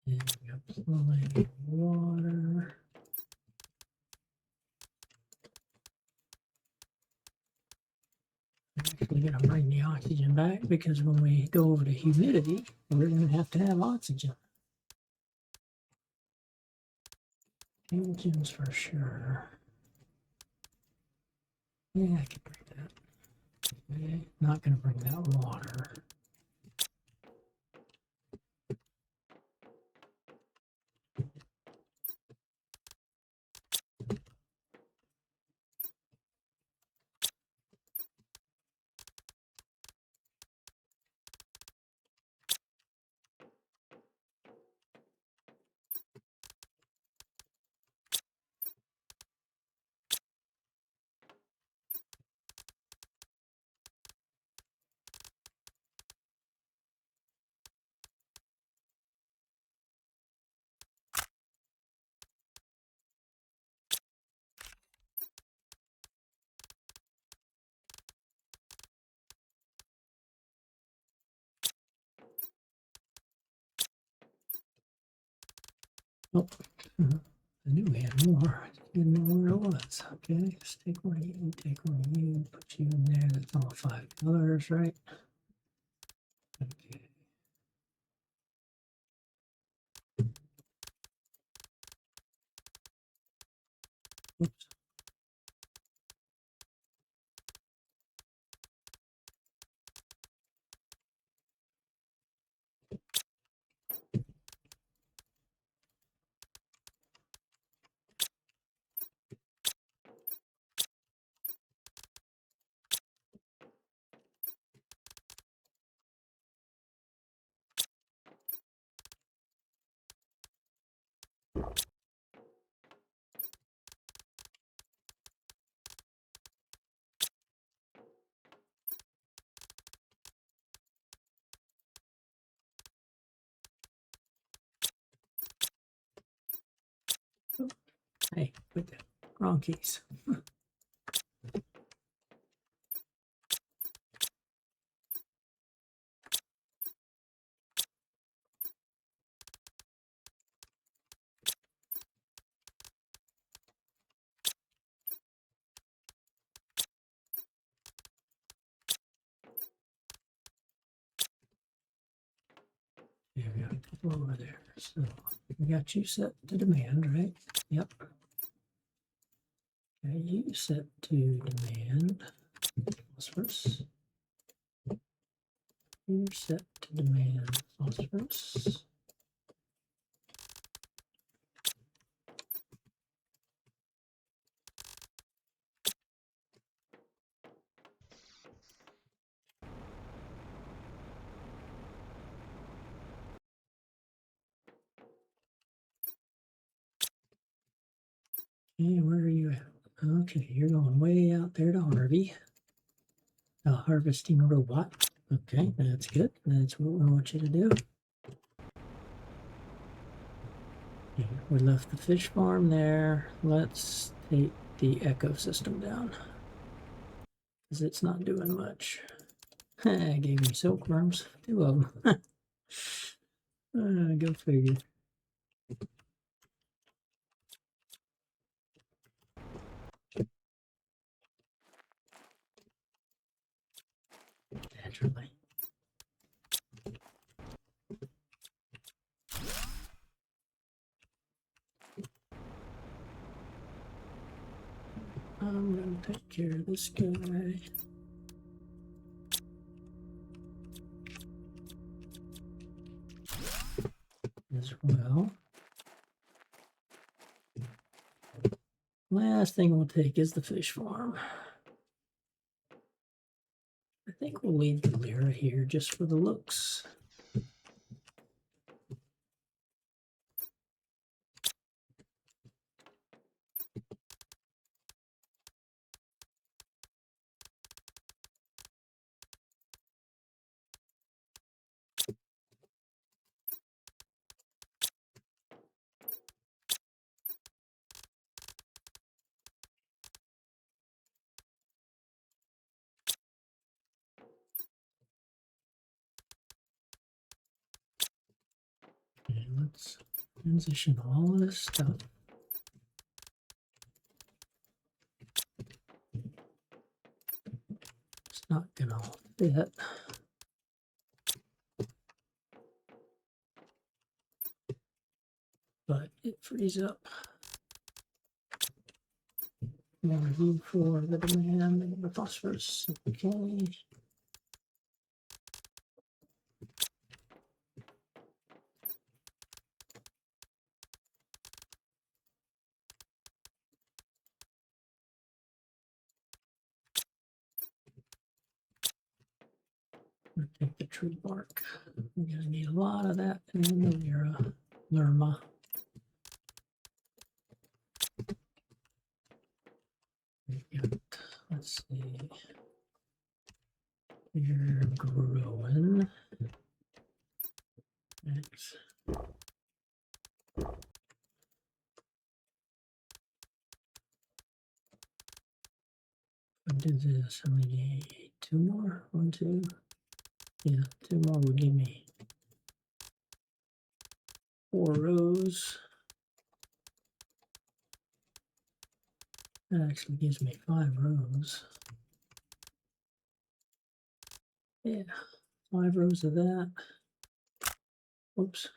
And we got plenty of water. I'm actually going to bring the oxygen back because when we go over to humidity, we're going to have oxygen. Halogens for sure. Yeah, I can bring that. Okay. Not going to bring that water. Oh, I knew we had more. I just didn't know where it was. Okay, let's take one of you, take one of you, put you in there. That's all 5 colors, right? Okay. Oops. Hey, put that wrong keys. Yeah, we got a couple over there. So we got you set to demand, right? Yep. Okay, you set to demand phosphorus. You set to demand phosphorus. Okay, where are you at? Okay, you're going way out there to Harvey. A harvesting robot. Okay, that's good. That's what we want you to do. Okay, we left the fish farm there. Let's take the ecosystem down, because it's not doing much. I gave him silkworms, 2 of them. Go figure. Naturally. I'm going to take care of this guy. As well. Last thing we'll take is the fish farm. I think we'll leave the Lyra here just for the looks. Okay, let's transition all of this stuff. It's not gonna all fit. But it frees up more room for the demand and the phosphorus. Okay. We'll take the tree bark. We're gonna need a lot of that in the Lerma. Let's see. You're growing. Next. I do this. How many? 2 more? 1, 2. Yeah, 2 more would give me 4 rows. That actually gives me 5 rows. Yeah, 5 rows of that. Oops.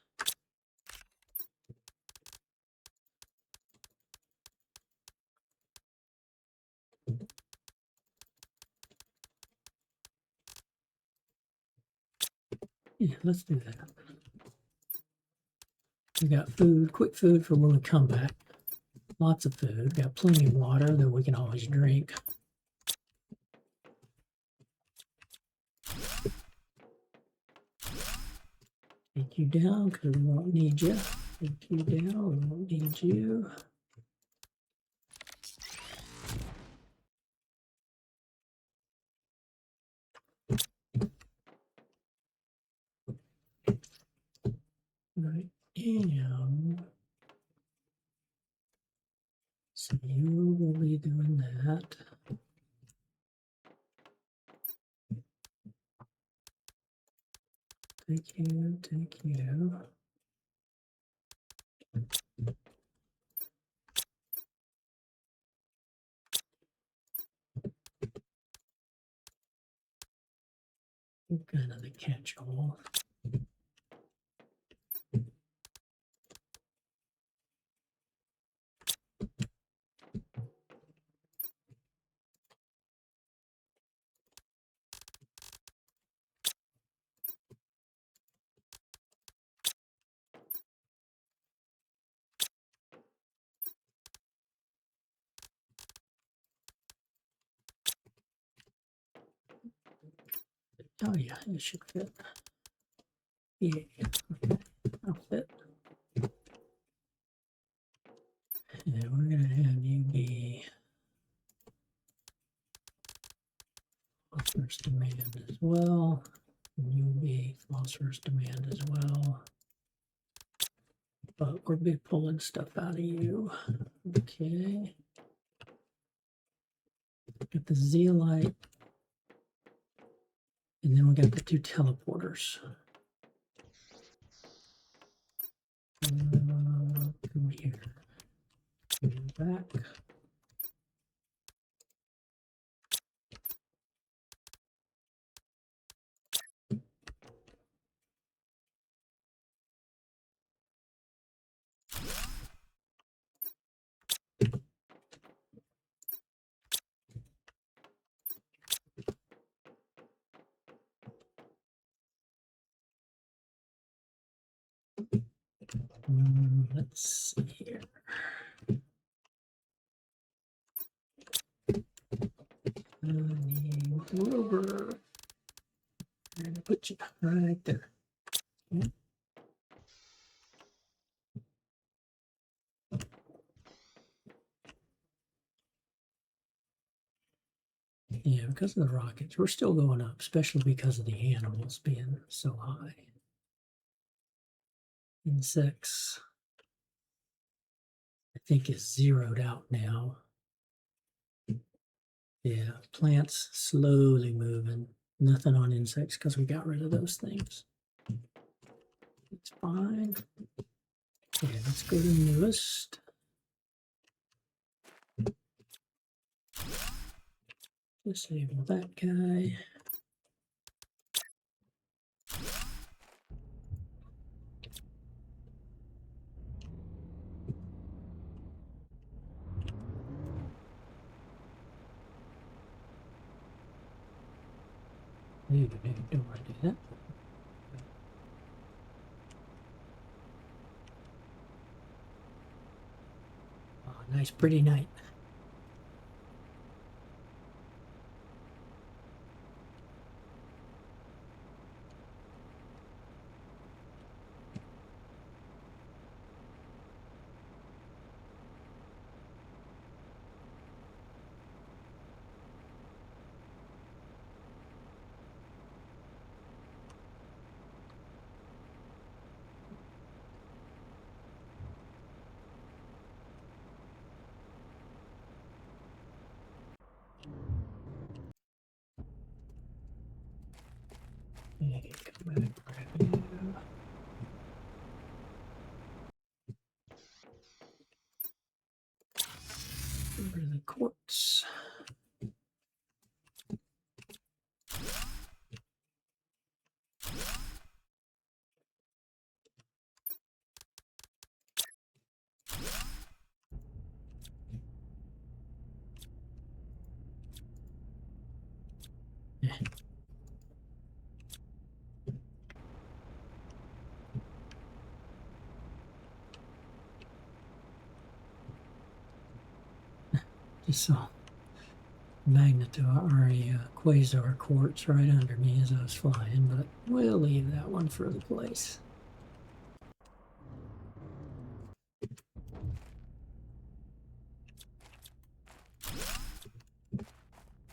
Yeah, let's do that. We got food, quick food for when we come back. Lots of food. Got plenty of water that we can always drink. Take you down because we won't need you. Take you down, we won't need you. Right, and so you will be doing that. Take you, take you. Kind of the catch-all. Oh yeah, it should fit. Yeah, okay, that'll fit. And we're gonna have you phosphorus demand as well. And you'll be phosphorus demand as well. But we'll be pulling stuff out of you. Okay. Got the zeolite. And then we got the 2 teleporters. Come here. Come back. Let's see here. I need rubber. I'm going to put you right there. Okay. Yeah, because of the rockets, we're still going up, especially because of the animals being so high. Insects, I think, is zeroed out now. Yeah, plants slowly moving. Nothing on insects because we got rid of those things. It's fine. Yeah, let's go to newest. Disable that guy. Don't want to do that. Oh, nice, pretty night. Okay, come back, grab you. Over the quartz. Yeah. Just saw magnetite or quasar quartz right under me as I was flying, but we'll leave that one for the place.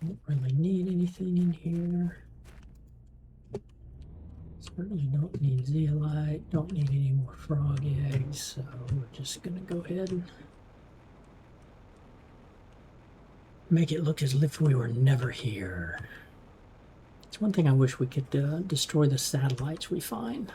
Don't really need anything in here. Certainly don't need zeolite, don't need any more frog eggs, so we're just gonna go ahead and make it look as if we were never here. It's one thing I wish we could destroy the satellites we find.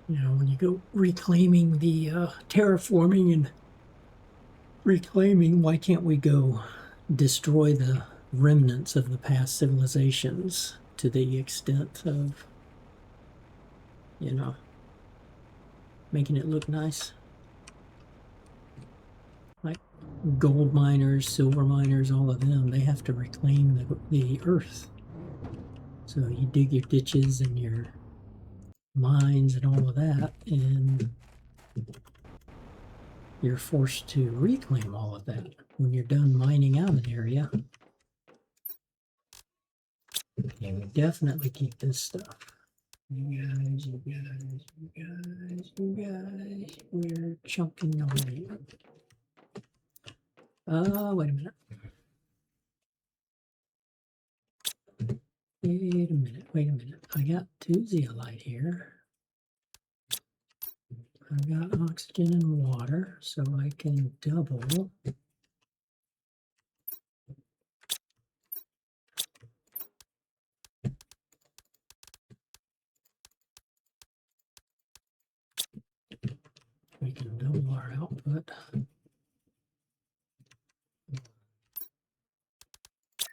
You know, when you go reclaiming the terraforming and reclaiming, why can't we go destroy the remnants of the past civilizations to the extent of, you know, making it look nice? Like gold miners, silver miners, all of them, they have to reclaim the earth. So you dig your ditches and your mines and all of that, and you're forced to reclaim all of that when you're done mining out an area. Okay, we definitely keep this stuff. You guys, we're chunking away. Wait a minute. Wait a minute. I got 2 zeolite here. I've got oxygen and water, so I can double. We can double our output.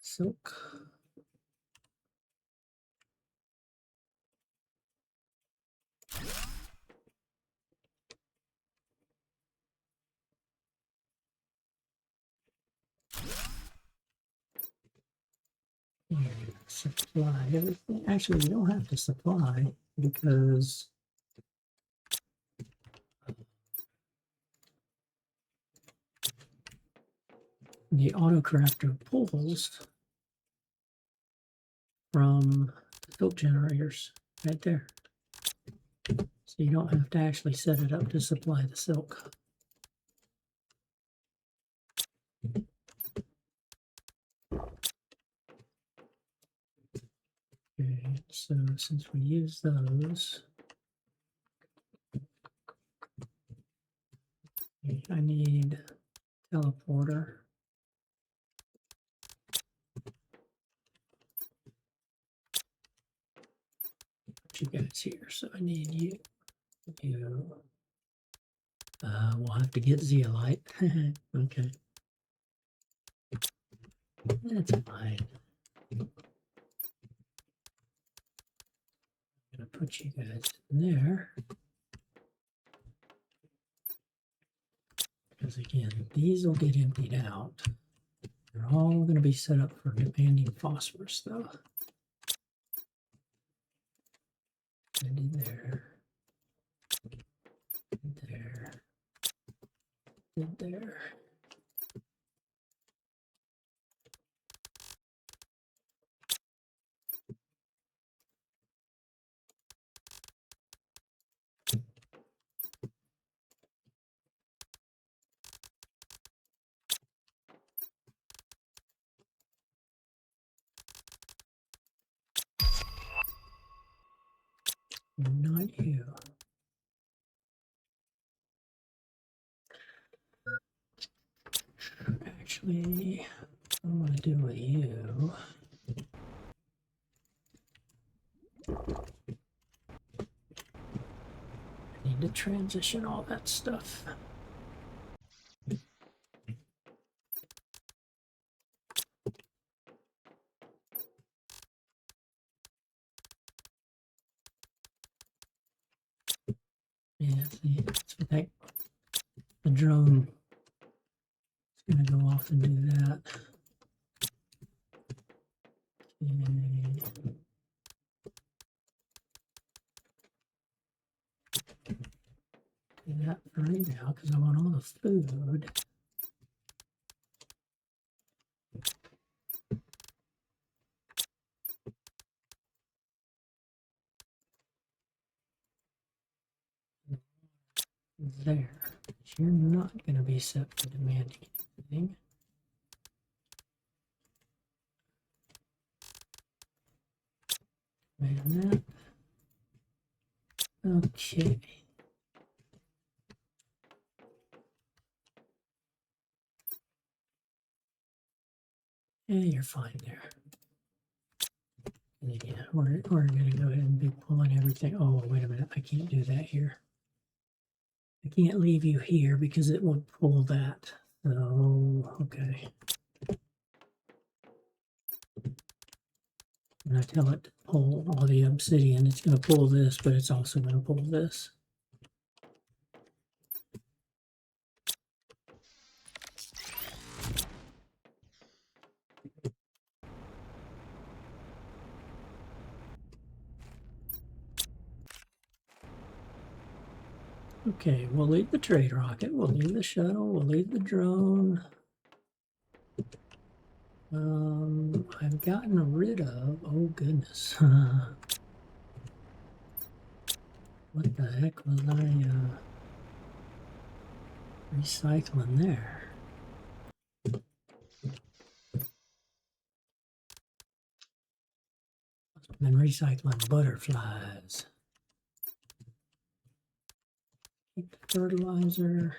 Silk. Supply everything. Actually, we don't have to supply because the autocorrector pulls from the silk generators right there. So you don't have to actually set it up to supply the silk. Okay, so since we use those, I need teleporter. Put you guys here, so I need you. We'll have to get zeolite. Okay. That's fine. I'm gonna put you guys in there. Because again, these will get emptied out. They're all going to be set up for demanding phosphorus though. And there. There. There. Not you. Actually, I'm going to do with you. I need to transition all that stuff. Yeah, see, that's what the drone is going to go off and do that. Okay. Do that for right now because I want all the food. There. You're not going to be set for demanding anything. And that. Okay. Yeah, you're fine there. And again, we're going to go ahead and be pulling everything. Oh, wait a minute. I can't do that here. I can't leave you here because it would pull that. So, okay. When I tell it to pull all the obsidian, it's going to pull this, but it's also going to pull this. Okay, we'll leave the trade rocket, we'll leave the shuttle, we'll leave the drone. I've gotten rid of, oh goodness. What the heck was I recycling there? Must have been recycling butterflies. Keep the fertilizer.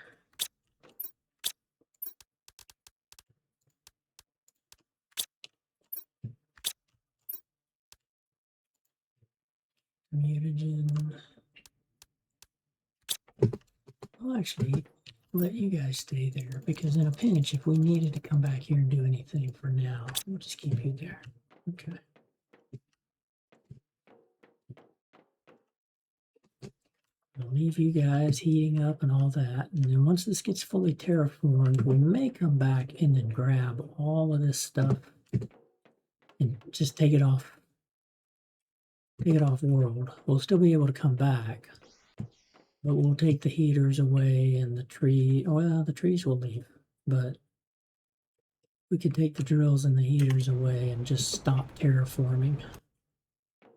Mutagen. I'll actually let you guys stay there because in a pinch, if we needed to come back here and do anything for now, we'll just keep you there. Okay. I'll leave you guys heating up and all that. And then once this gets fully terraformed, we may come back and then grab all of this stuff and just take it off world. We'll still be able to come back, but we'll take the heaters away and the tree. Well, the trees will leave, but we could take the drills and the heaters away and just stop terraforming.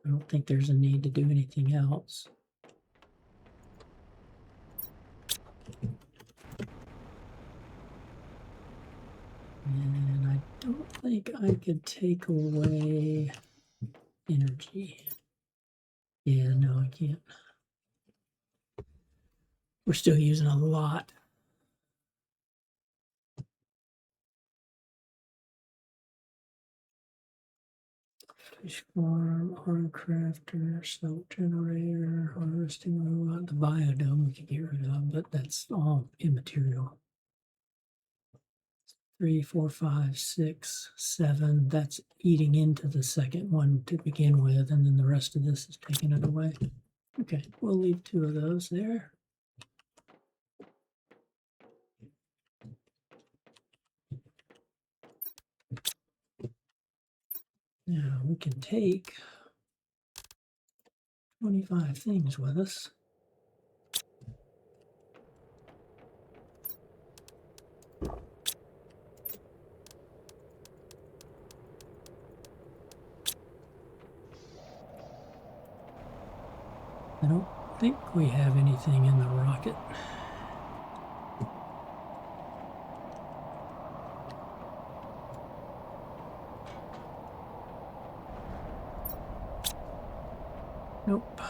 I don't think there's a need to do anything else. And I don't think I could take away energy. Yeah, no, I can't. We're still using a lot. Fish farm, auto crafter, salt generator, harvesting robot, the biodome we can get rid of, but that's all immaterial. 3, 4, 5, 6, 7. That's eating into the second one to begin with, and then the rest of this is taking it away. Okay, we'll leave 2 of those there. Now we can take 25 things with us. I don't think we have anything in the rocket. Nope.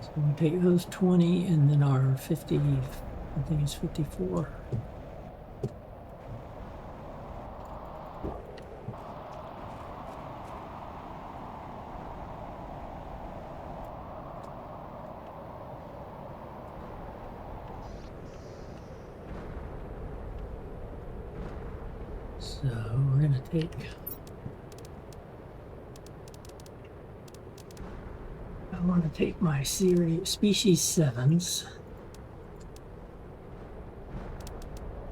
So we take those 20 and then our 50, I think it's 54. So we're going to take, I want to take my series, species 7s,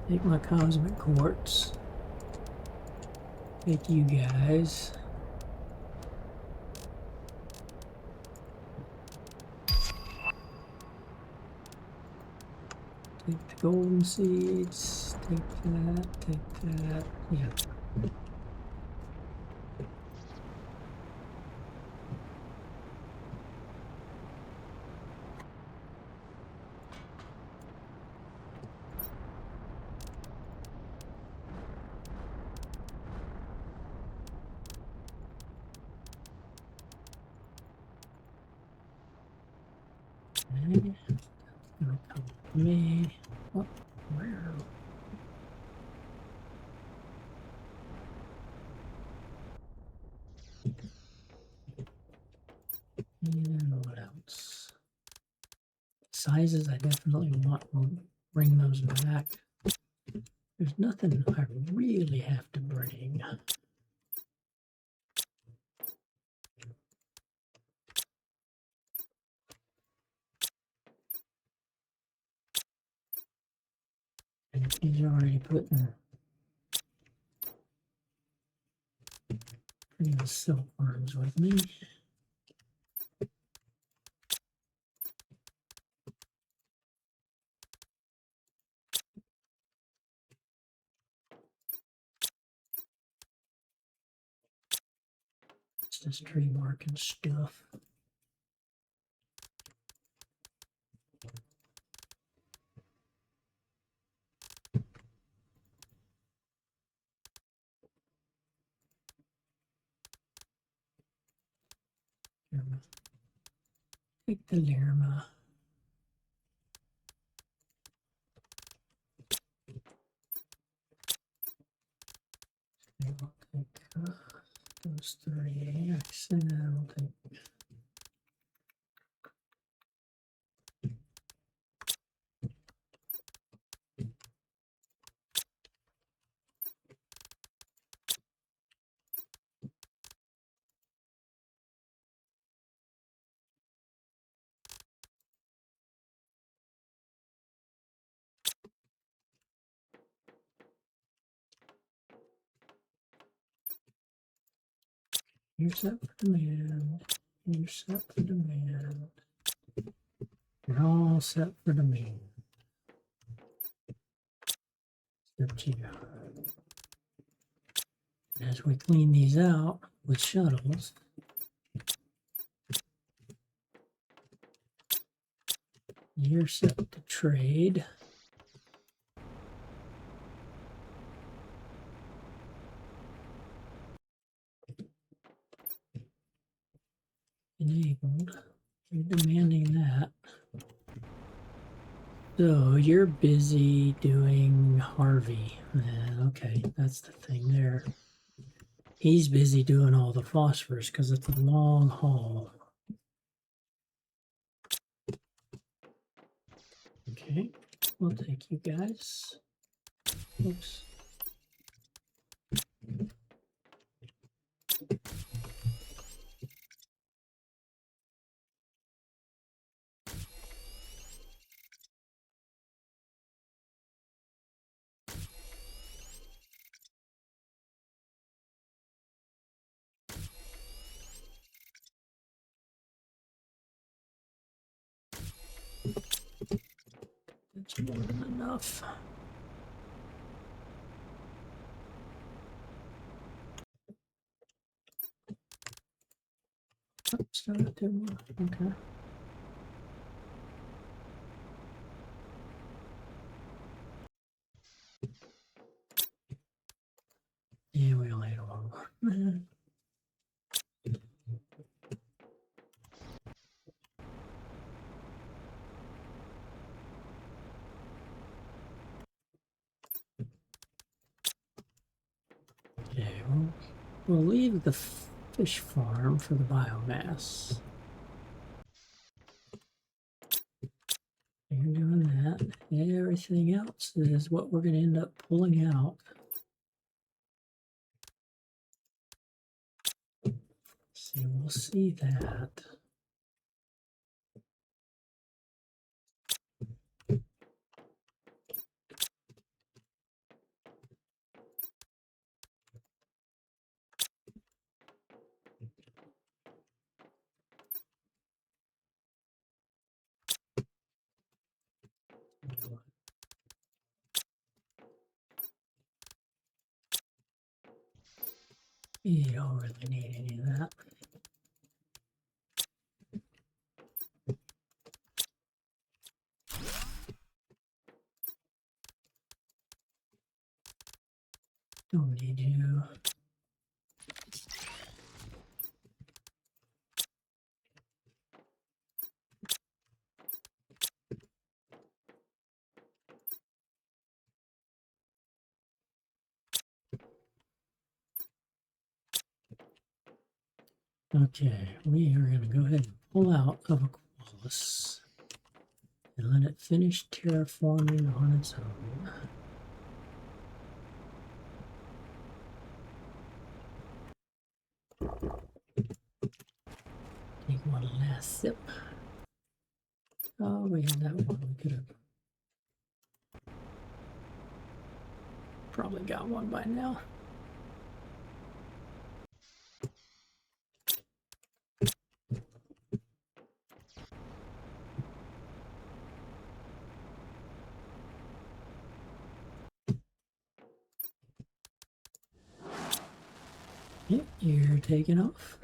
take my cosmic quartz, take you guys, take the golden seeds, take that, yeah. Okay. Gonna come with me. Oh, where? And what else? Sizes I definitely want. We'll bring those back. There's nothing I really have to bring. And he's already putting the silkworms with me. It's just tree bark and stuff. Lerma. Take the Lerma. I will take those 30X and I will take you're set for demand. You're set for demand. You're all set for demand. Except you. As we clean these out with shuttles, you're set to trade. Enabled. You're demanding that. So you're busy doing Harvey. Okay, that's the thing there. He's busy doing all the phosphorus because it's a long haul. Okay, we'll take you guys. Oops. That's more than enough. Start at 2 more. Okay. Yeah, we only had one more. Okay, we'll leave the fish farm for the biomass. You're doing that. Everything else is what we're going to end up pulling out. See, we'll see that. You don't really need any of that. Don't need you. Okay, we are going to go ahead and pull out of Aqualis and let it finish terraforming on its own. Take one last sip. Oh, we had that one. We could have probably got one by now. Yep, you're taking off.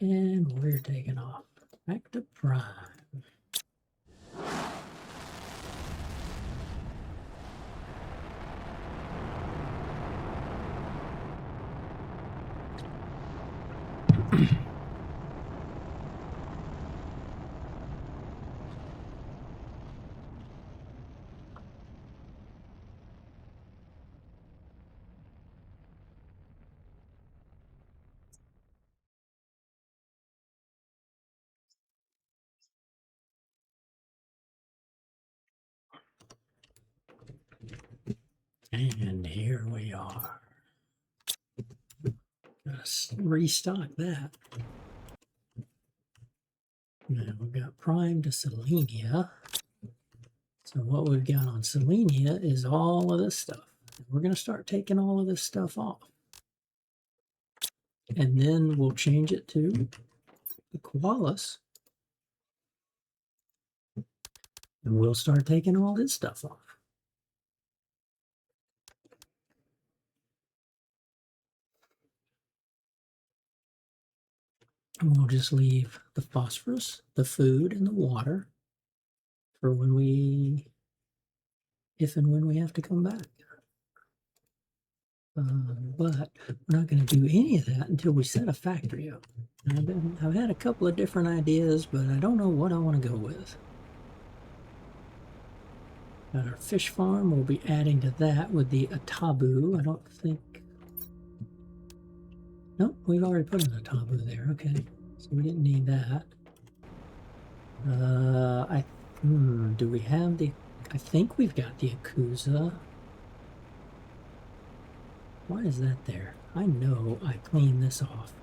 And we're taking off. Back to Prime. And here we are. Let's restock that. Now we've got Prime to Selenia. So what we've got on Selenia is all of this stuff. We're going to start taking all of this stuff off. And then we'll change it to Aqualis. And we'll start taking all this stuff off. And we'll just leave the phosphorus, the food, and the water for when we, if and when we have to come back. But we're not going to do any of that until we set a factory up. I've had a couple of different ideas, but I don't know what I want to go with. Our fish farm, we'll be adding to that with the Atabu. I don't think... Nope, we've already put an Atabu there. Okay, so we didn't need that. Do we have the... I think we've got the Akusa. Why is that there? I know I cleaned this off.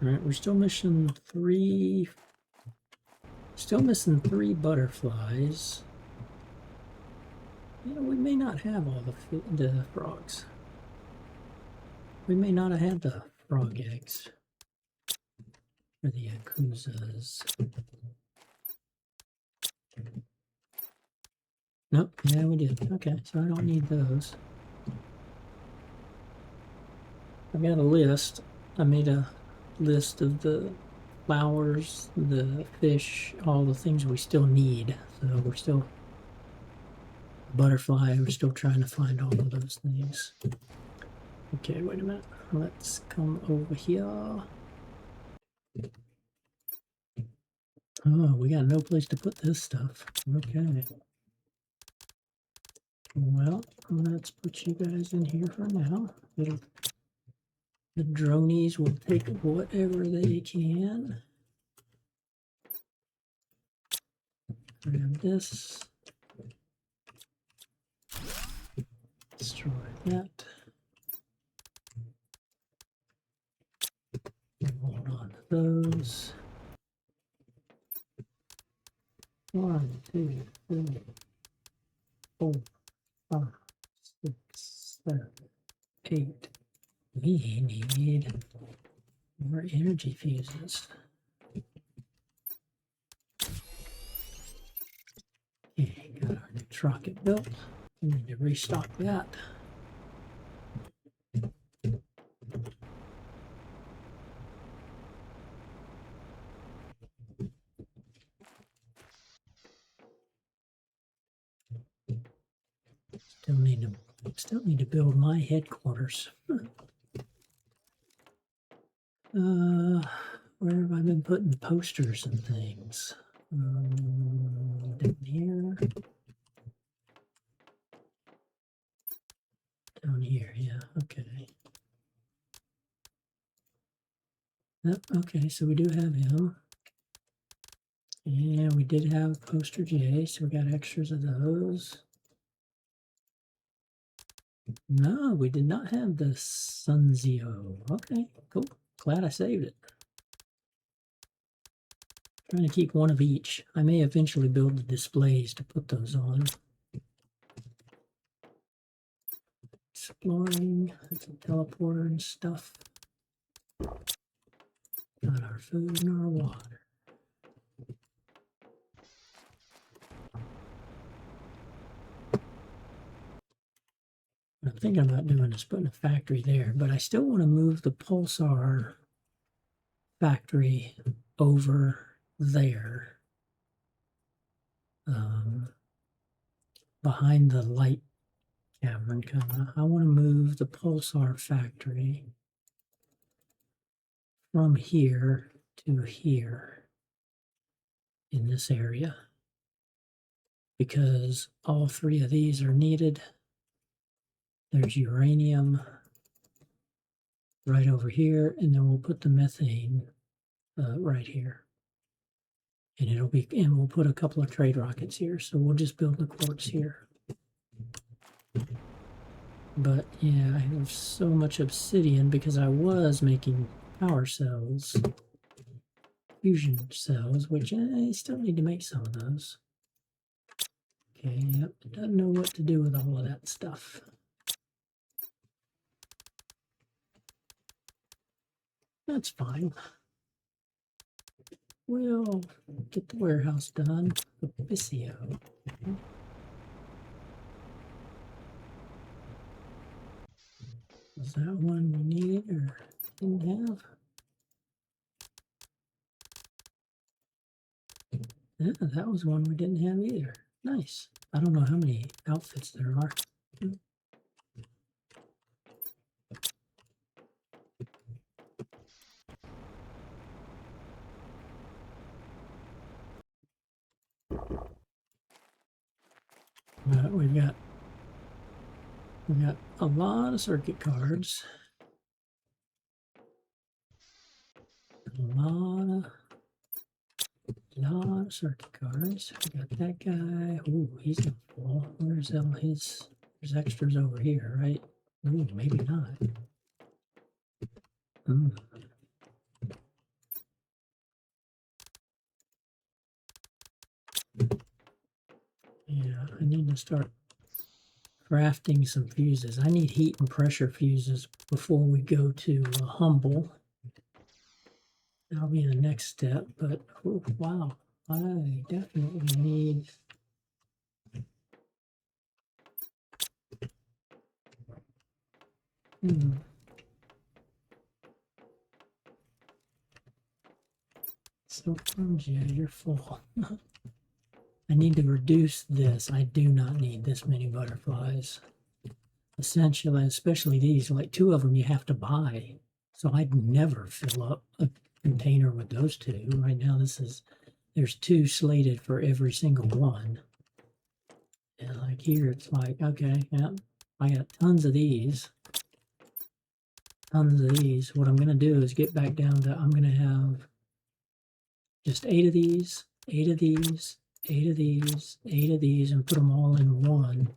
All right, we're still missing three butterflies. You know, we may not have all the frogs. We may not have had the frog eggs for the Akusas. Nope, yeah, we did. Okay, so I don't need those. I've got a list. I made a list of the flowers, the fish, all the things we still need. So we're still butterfly, we're still trying to find all of those things. Okay, wait a minute. Let's come over here. Oh, we got no place to put this stuff. Okay. Well, let's put you guys in here for now. The dronies will take whatever they can. Grab this. Destroy that. Hold on to those. 1, 2, 3, 4, 5, 6, 7, 8. We need more energy fuses. Okay, got our next rocket built. We need to restock that. Still need to build my headquarters. Where have I been putting posters and things? Down here. Down here, yeah, okay. Okay, so we do have him. And we did have poster J, so we got extras of those. No, we did not have the Sunzio. Okay, cool. Glad I saved it. Trying to keep one of each. I may eventually build the displays to put those on. Exploring, some teleporter and stuff. Got our food and our water. What I'm thinking about doing is putting a factory there, but I still want to move the pulsar factory over there, behind the light cavern kind of. I want to move the pulsar factory from here to here in this area, because all three of these are needed. There's uranium right over here, and then we'll put the methane right here. And we'll put a couple of trade rockets here, so we'll just build the quartz here. But yeah, I have so much obsidian because I was making power cells, fusion cells, which I still need to make some of those. Okay, yep, doesn't know what to do with all of that stuff. That's fine. We'll get the warehouse done. Officio. Was that one we needed or didn't have? Yeah, that was one we didn't have either. Nice. I don't know how many outfits there are. We've got a lot of circuit cards. A lot of circuit cards. We got that guy. Ooh, he's gonna fall. Where's all his? There's extras over here, right? Ooh, maybe not. Yeah, I need to start crafting some fuses. I need heat and pressure fuses before we go to Humble. That'll be the next step, but oh, wow, I definitely need So, yeah, you're full. I need to reduce this. I do not need this many butterflies. Essentially, especially these, like 2 of them you have to buy. So I'd never fill up a container with those 2. Right now, there's 2 slated for every single one. And like here, it's like, okay, yeah, I got tons of these. Tons of these. What I'm going to do is get back down to, I'm going to have just 8 of these, 8 of these, 8 of these, 8 of these, and put them all in one.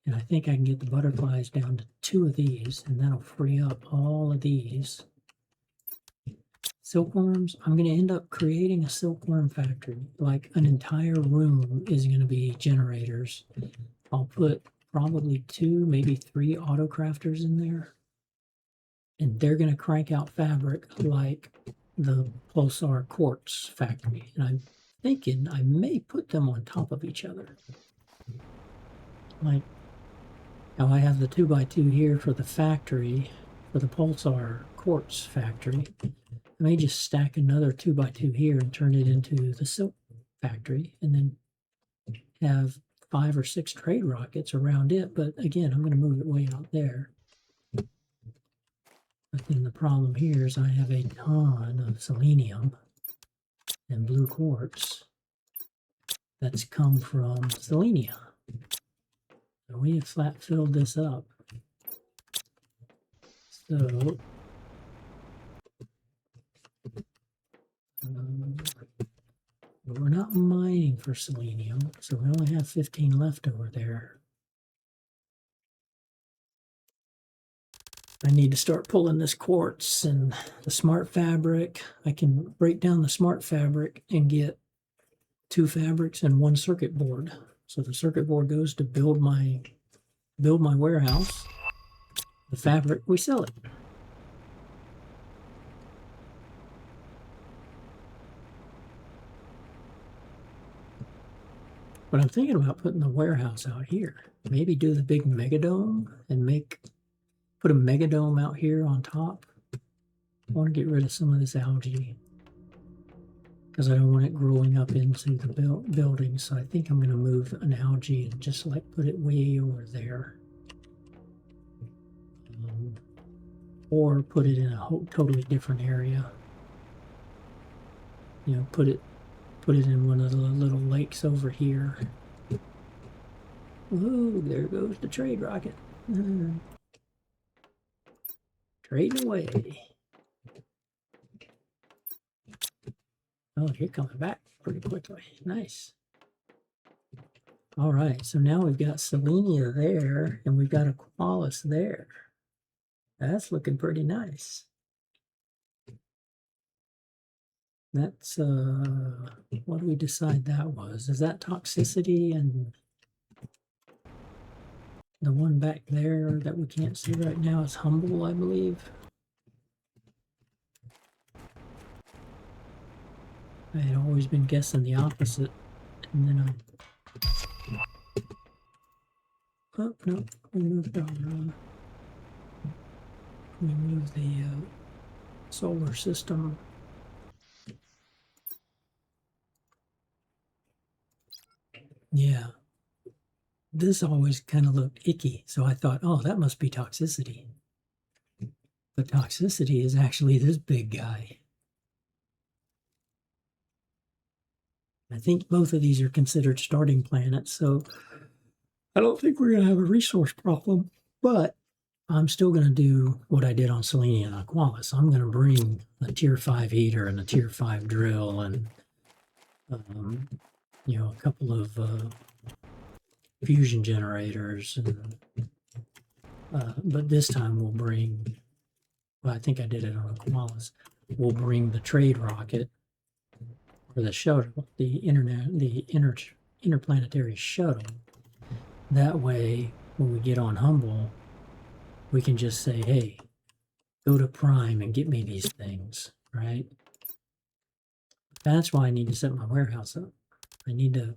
And I think I can get the butterflies down to 2 of these, and that'll free up all of these. Silkworms, I'm going to end up creating a silkworm factory. Like an entire room is going to be generators. I'll put probably 2, maybe 3 auto crafters in there. And they're going to crank out fabric like the Pulsar Quartz factory. And I'm thinking I may put them on top of each other. Like how I have the 2x2 here for the factory, for the Pulsar Quartz factory. I may just stack another 2x2 here and turn it into the silk factory, and then have 5 or 6 trade rockets around it. But again, I'm going to move it way out there. But then the problem here is I have a ton of selenium and blue quartz that's come from Selenia. So we have flat filled this up. So we're not mining for selenium, so we only have 15 left over there. I need to start pulling this quartz and the smart fabric. I can break down the smart fabric and get 2 fabrics and 1 circuit board. So the circuit board goes to build my warehouse. The fabric, we sell it. But I'm thinking about putting the warehouse out here. Maybe do the big megadome and put a megadome out here on top. I want to get rid of some of this algae because I don't want it growing up into the building. So I think I'm going to move an algae and just like put it way over there. or put it in a totally different area. You know, put it in one of the little lakes over here. Ooh, there goes the trade rocket. Trading away. Oh, you're coming back pretty quickly. Nice. All right, so now we've got Selenia there, and we've got Aqualis there. That's looking pretty nice. That's, what do we decide that was? Is that toxicity? And the one back there that we can't see right now is humble, I believe. I had always been guessing the opposite, and then oh, no, we moved the solar system. Yeah. This always kind of looked icky, so I thought, oh, that must be toxicity. But toxicity is actually this big guy. I think both of these are considered starting planets, so I don't think we're going to have a resource problem, but I'm still going to do what I did on Selenia and Aqualis. I'm going to bring a tier 5 heater and a tier 5 drill and, you know, a couple of fusion generators. And, but this time we'll bring, well, I think I did it on Aqualis. We'll bring the trade rocket or the shuttle, the interplanetary shuttle. That way, when we get on Humble, we can just say, hey, go to Prime and get me these things, right? That's why I need to set my warehouse up. I need to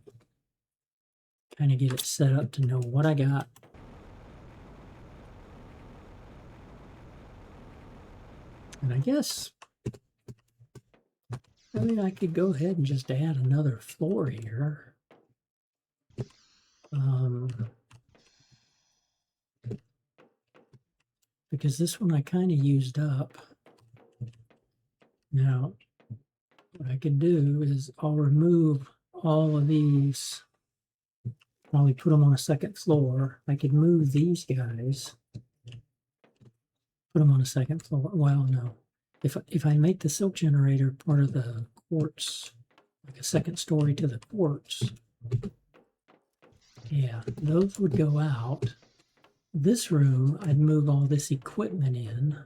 kind of get it set up to know what I got. And I guess, I mean, I could go ahead and just add another floor here. Because this one I kind of used up. Now, what I could do is I'll remove all of these. Probably put them on a second floor. I could move these guys. Put them on a second floor. Well, no. If I make the silk generator part of the quartz, like a second story to the quartz, yeah, those would go out. This room, I'd move all this equipment in,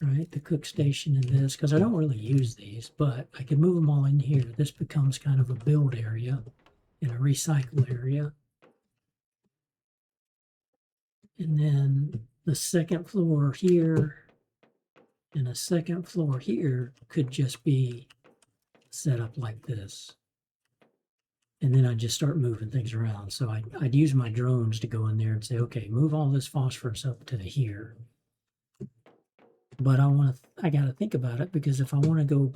right? The cook station and this, because I don't really use these, but I could move them all in here. This becomes kind of a build area and a recycle area. And then the second floor here and a second floor here could just be set up like this. And then I'd just start moving things around. So I'd use my drones to go in there and say, okay, move all this phosphorus up to here. But I got to think about it, because if I want to go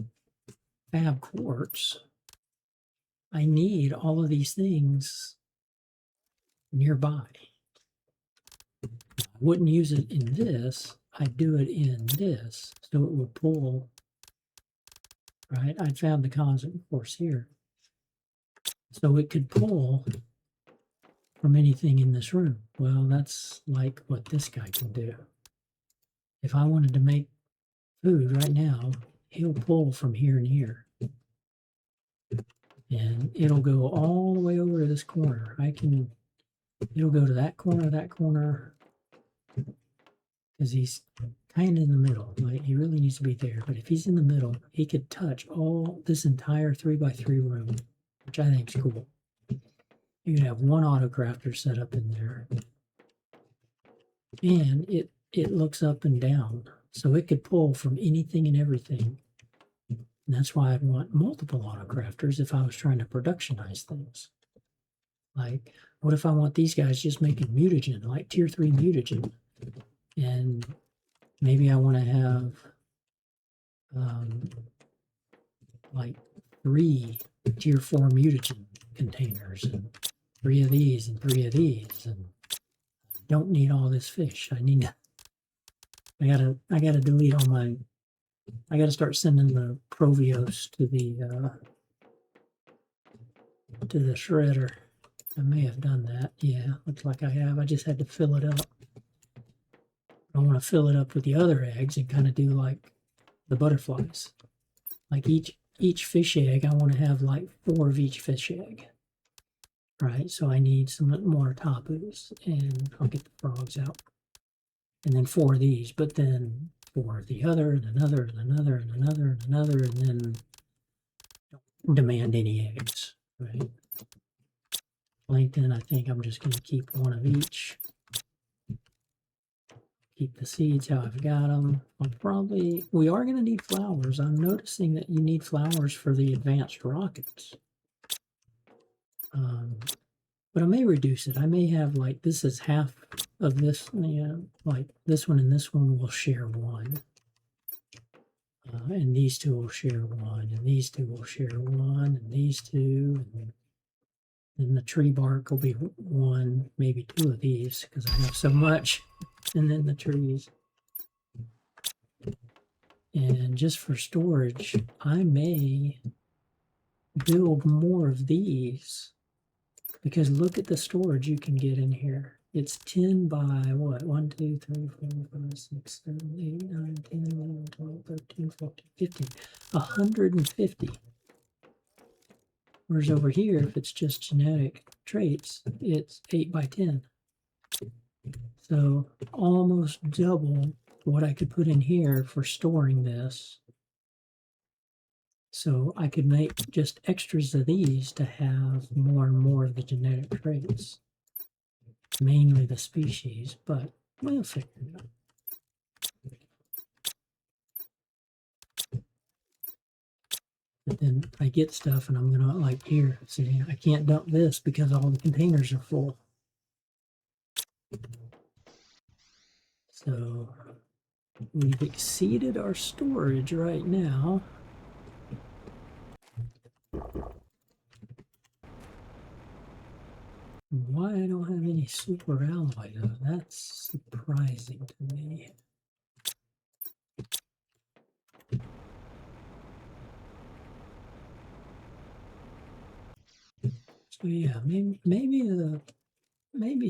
fab quartz, I need all of these things nearby. I wouldn't use it in this. I'd do it in this, so it would pull, right? I'd fab the constant force here. So it could pull from anything in this room. Well, that's like what this guy can do. If I wanted to make food right now, he'll pull from here and here. And it'll go all the way over to this corner. It'll go to that corner, because he's kind of in the middle. Like, he really needs to be there. But if he's in the middle, he could touch all this entire 3x3 room, which I think is cool. You can have one autocrafter set up in there. And it looks up and down. So it could pull from anything and everything. And that's why I'd want multiple autocrafters if I was trying to productionize things. Like, what if I want these guys just making mutagen, like tier 3 mutagen? And maybe I want to have like 3 tier 4 mutagen containers, and 3 of these and 3 of these, and I don't need all this fish. I need I gotta delete all my. I gotta start sending the Provios to the shredder. I may have done that. Yeah, looks like I have. I just had to fill it up. I want to fill it up with the other eggs and kind of do like the butterflies. Like each fish egg, I want to have like 4 of each fish egg. Right, so I need some more tapus, and I'll get the frogs out. And then 4 of these, but then 4 of the other, and another, and another, and another, and another, and then don't demand any eggs, right? Plankton, I think I'm just going to keep 1 of each. Keep the seeds how I've got them. We are going to need flowers. I'm noticing that you need flowers for the advanced rockets. But I may reduce it. I may have like, this is half of this, like this one and this one will share 1. And these 2 will share 1, and these 2 will share 1, and these 2, and then the tree bark will be 1, maybe 2 of these, because I have so much, and then the trees. And just for storage, I may build more of these, because look at the storage you can get in here. It's 10 by what? 1, 2, 3, 4, 5, 6, 7, 8, 9, 10, 11, 12, 13, 14, 15. 150. Whereas over here, if it's just genetic traits, it's 8 by 10. So almost double what I could put in here for storing this. So I could make just extras of these to have more and more of the genetic traits. Mainly the species, but we'll figure it out. But then I get stuff and I'm gonna like here, see, I can't dump this because all the containers are full. So we've exceeded our storage right now. Why I don't have any super alloy though, that's surprising to me. So yeah, maybe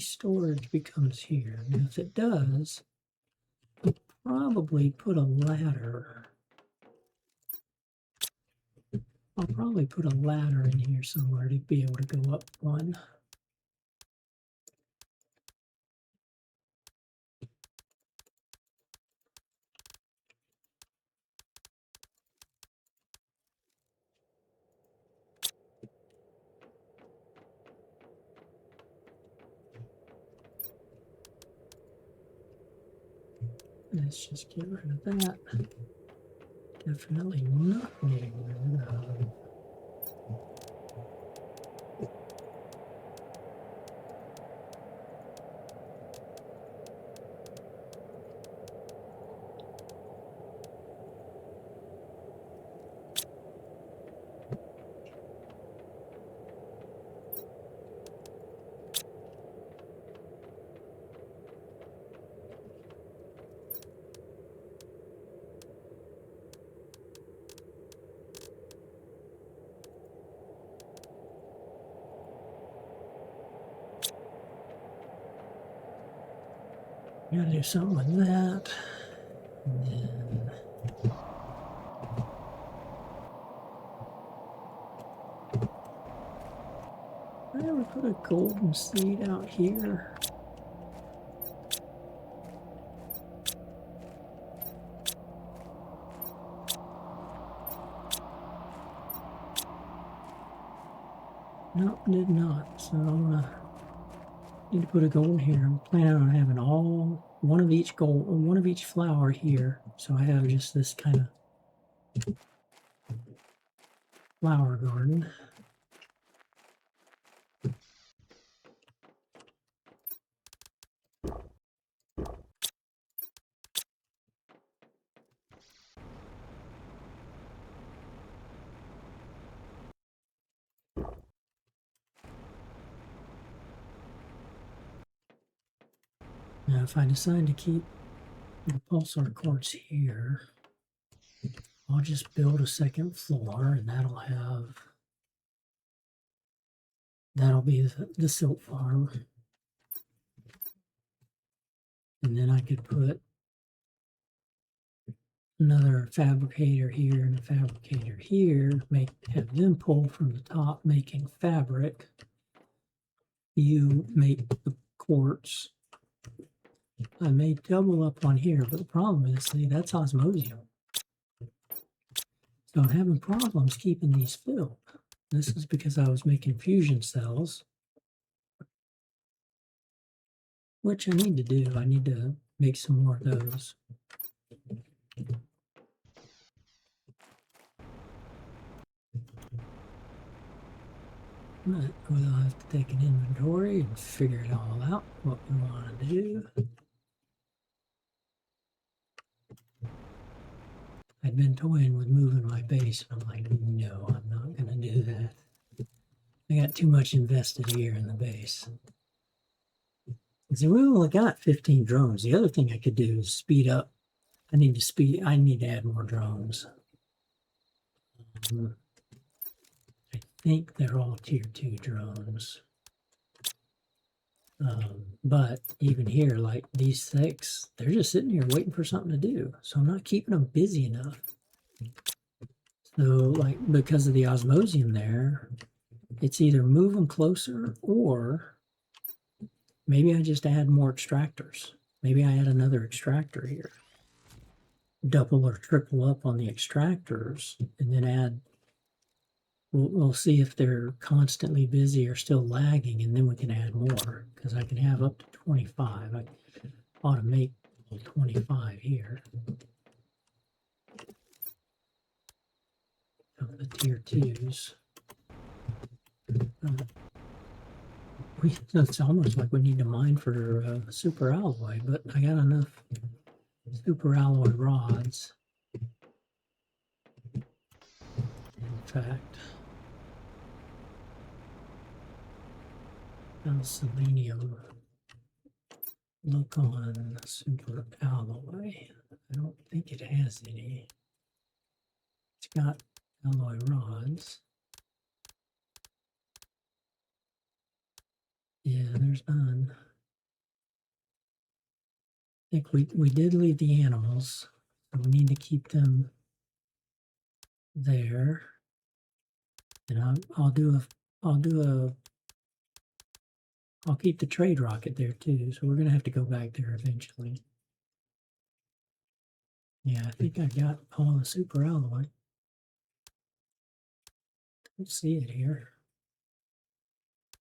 storage becomes here. And if it does, I'll probably put a ladder. I'll probably put a ladder in here somewhere to be able to go up 1. Let's just get rid of that. Definitely not getting rid of. Gotta do something with that. And then I ever put a golden seed out here? Nope, did not. So I'm gonna need to put a gold here. I'm planning on having one of each gold, one of each flower here. So I have just this kind of flower garden. Now, if I decide to keep the pulsar quartz here. I'll just build a second floor, and that'll be the silk farm. And then I could put another fabricator here and a fabricator here, have them pull from the top making fabric. You make the quartz. I may double up on here, but the problem is, see, that's osmosium. So I'm having problems keeping these filled. This is because I was making fusion cells, which I need to do. I need to make some more of those. But we'll have to take an inventory and figure it all out, what we want to do. I'd been toying with moving my base, and I'm like, no, I'm not going to do that. I got too much invested here in the base. See, we only got 15 drones. The other thing I could do is speed up. I need to add more drones. I think they're all tier 2 drones. But even here, like these 6, they're just sitting here waiting for something to do. So I'm not keeping them busy enough. So, like, because of the osmosium there, it's either move them closer, or maybe I just add more extractors. Maybe I add another extractor here. Double or triple up on the extractors, and then add. We'll see if they're constantly busy or still lagging, and then we can add more, because I can have up to 25. I ought to make 25 here. Of the tier 2s. It's almost like we need to mine for super alloy, but I got enough super alloy rods. In fact, selenium. Look on super alloy. I don't think it has any. It's got alloy rods. Yeah, there's none. I think we did leave the animals, so we need to keep them there. And I'll keep the trade rocket there too, so we're gonna have to go back there eventually. Yeah, I think I got all the super alloy. Don't see it here.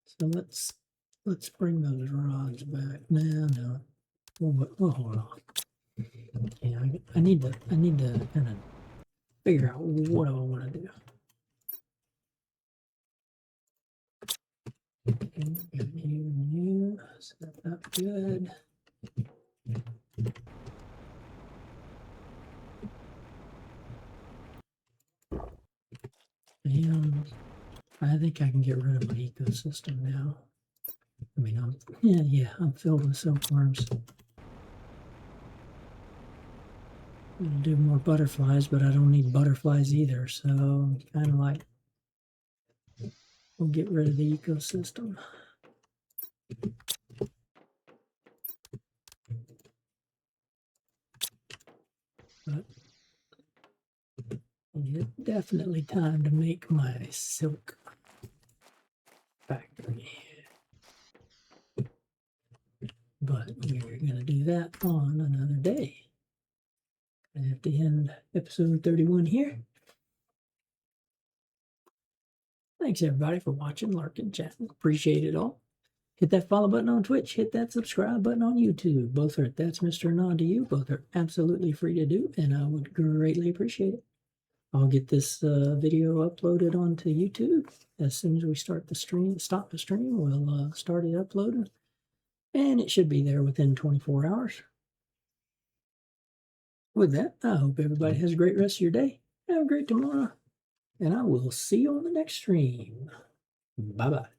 So let's bring those rods back. No. We'll hold on. Yeah, I need to kind of figure out what I want to do. Okay, you set up good. And I think I can get rid of my ecosystem now. I mean, I'm filled with silkworms. I'll do more butterflies, but I don't need butterflies either, so kind of like we'll get rid of the ecosystem. But it's definitely time to make my silk factory. But we're going to do that on another day. I have to end episode 31 here. Thanks everybody for watching, lurking, chatting. Appreciate it all. Hit that follow button on Twitch. Hit that subscribe button on YouTube. Both are That's Mr. Nod to You. Both are absolutely free to do, and I would greatly appreciate it. I'll get this video uploaded onto YouTube as soon as we stop the stream. We'll start it uploading, and it should be there within 24 hours. With that, I hope everybody has a great rest of your day. Have a great tomorrow, and I will see you on the next stream. Bye-bye.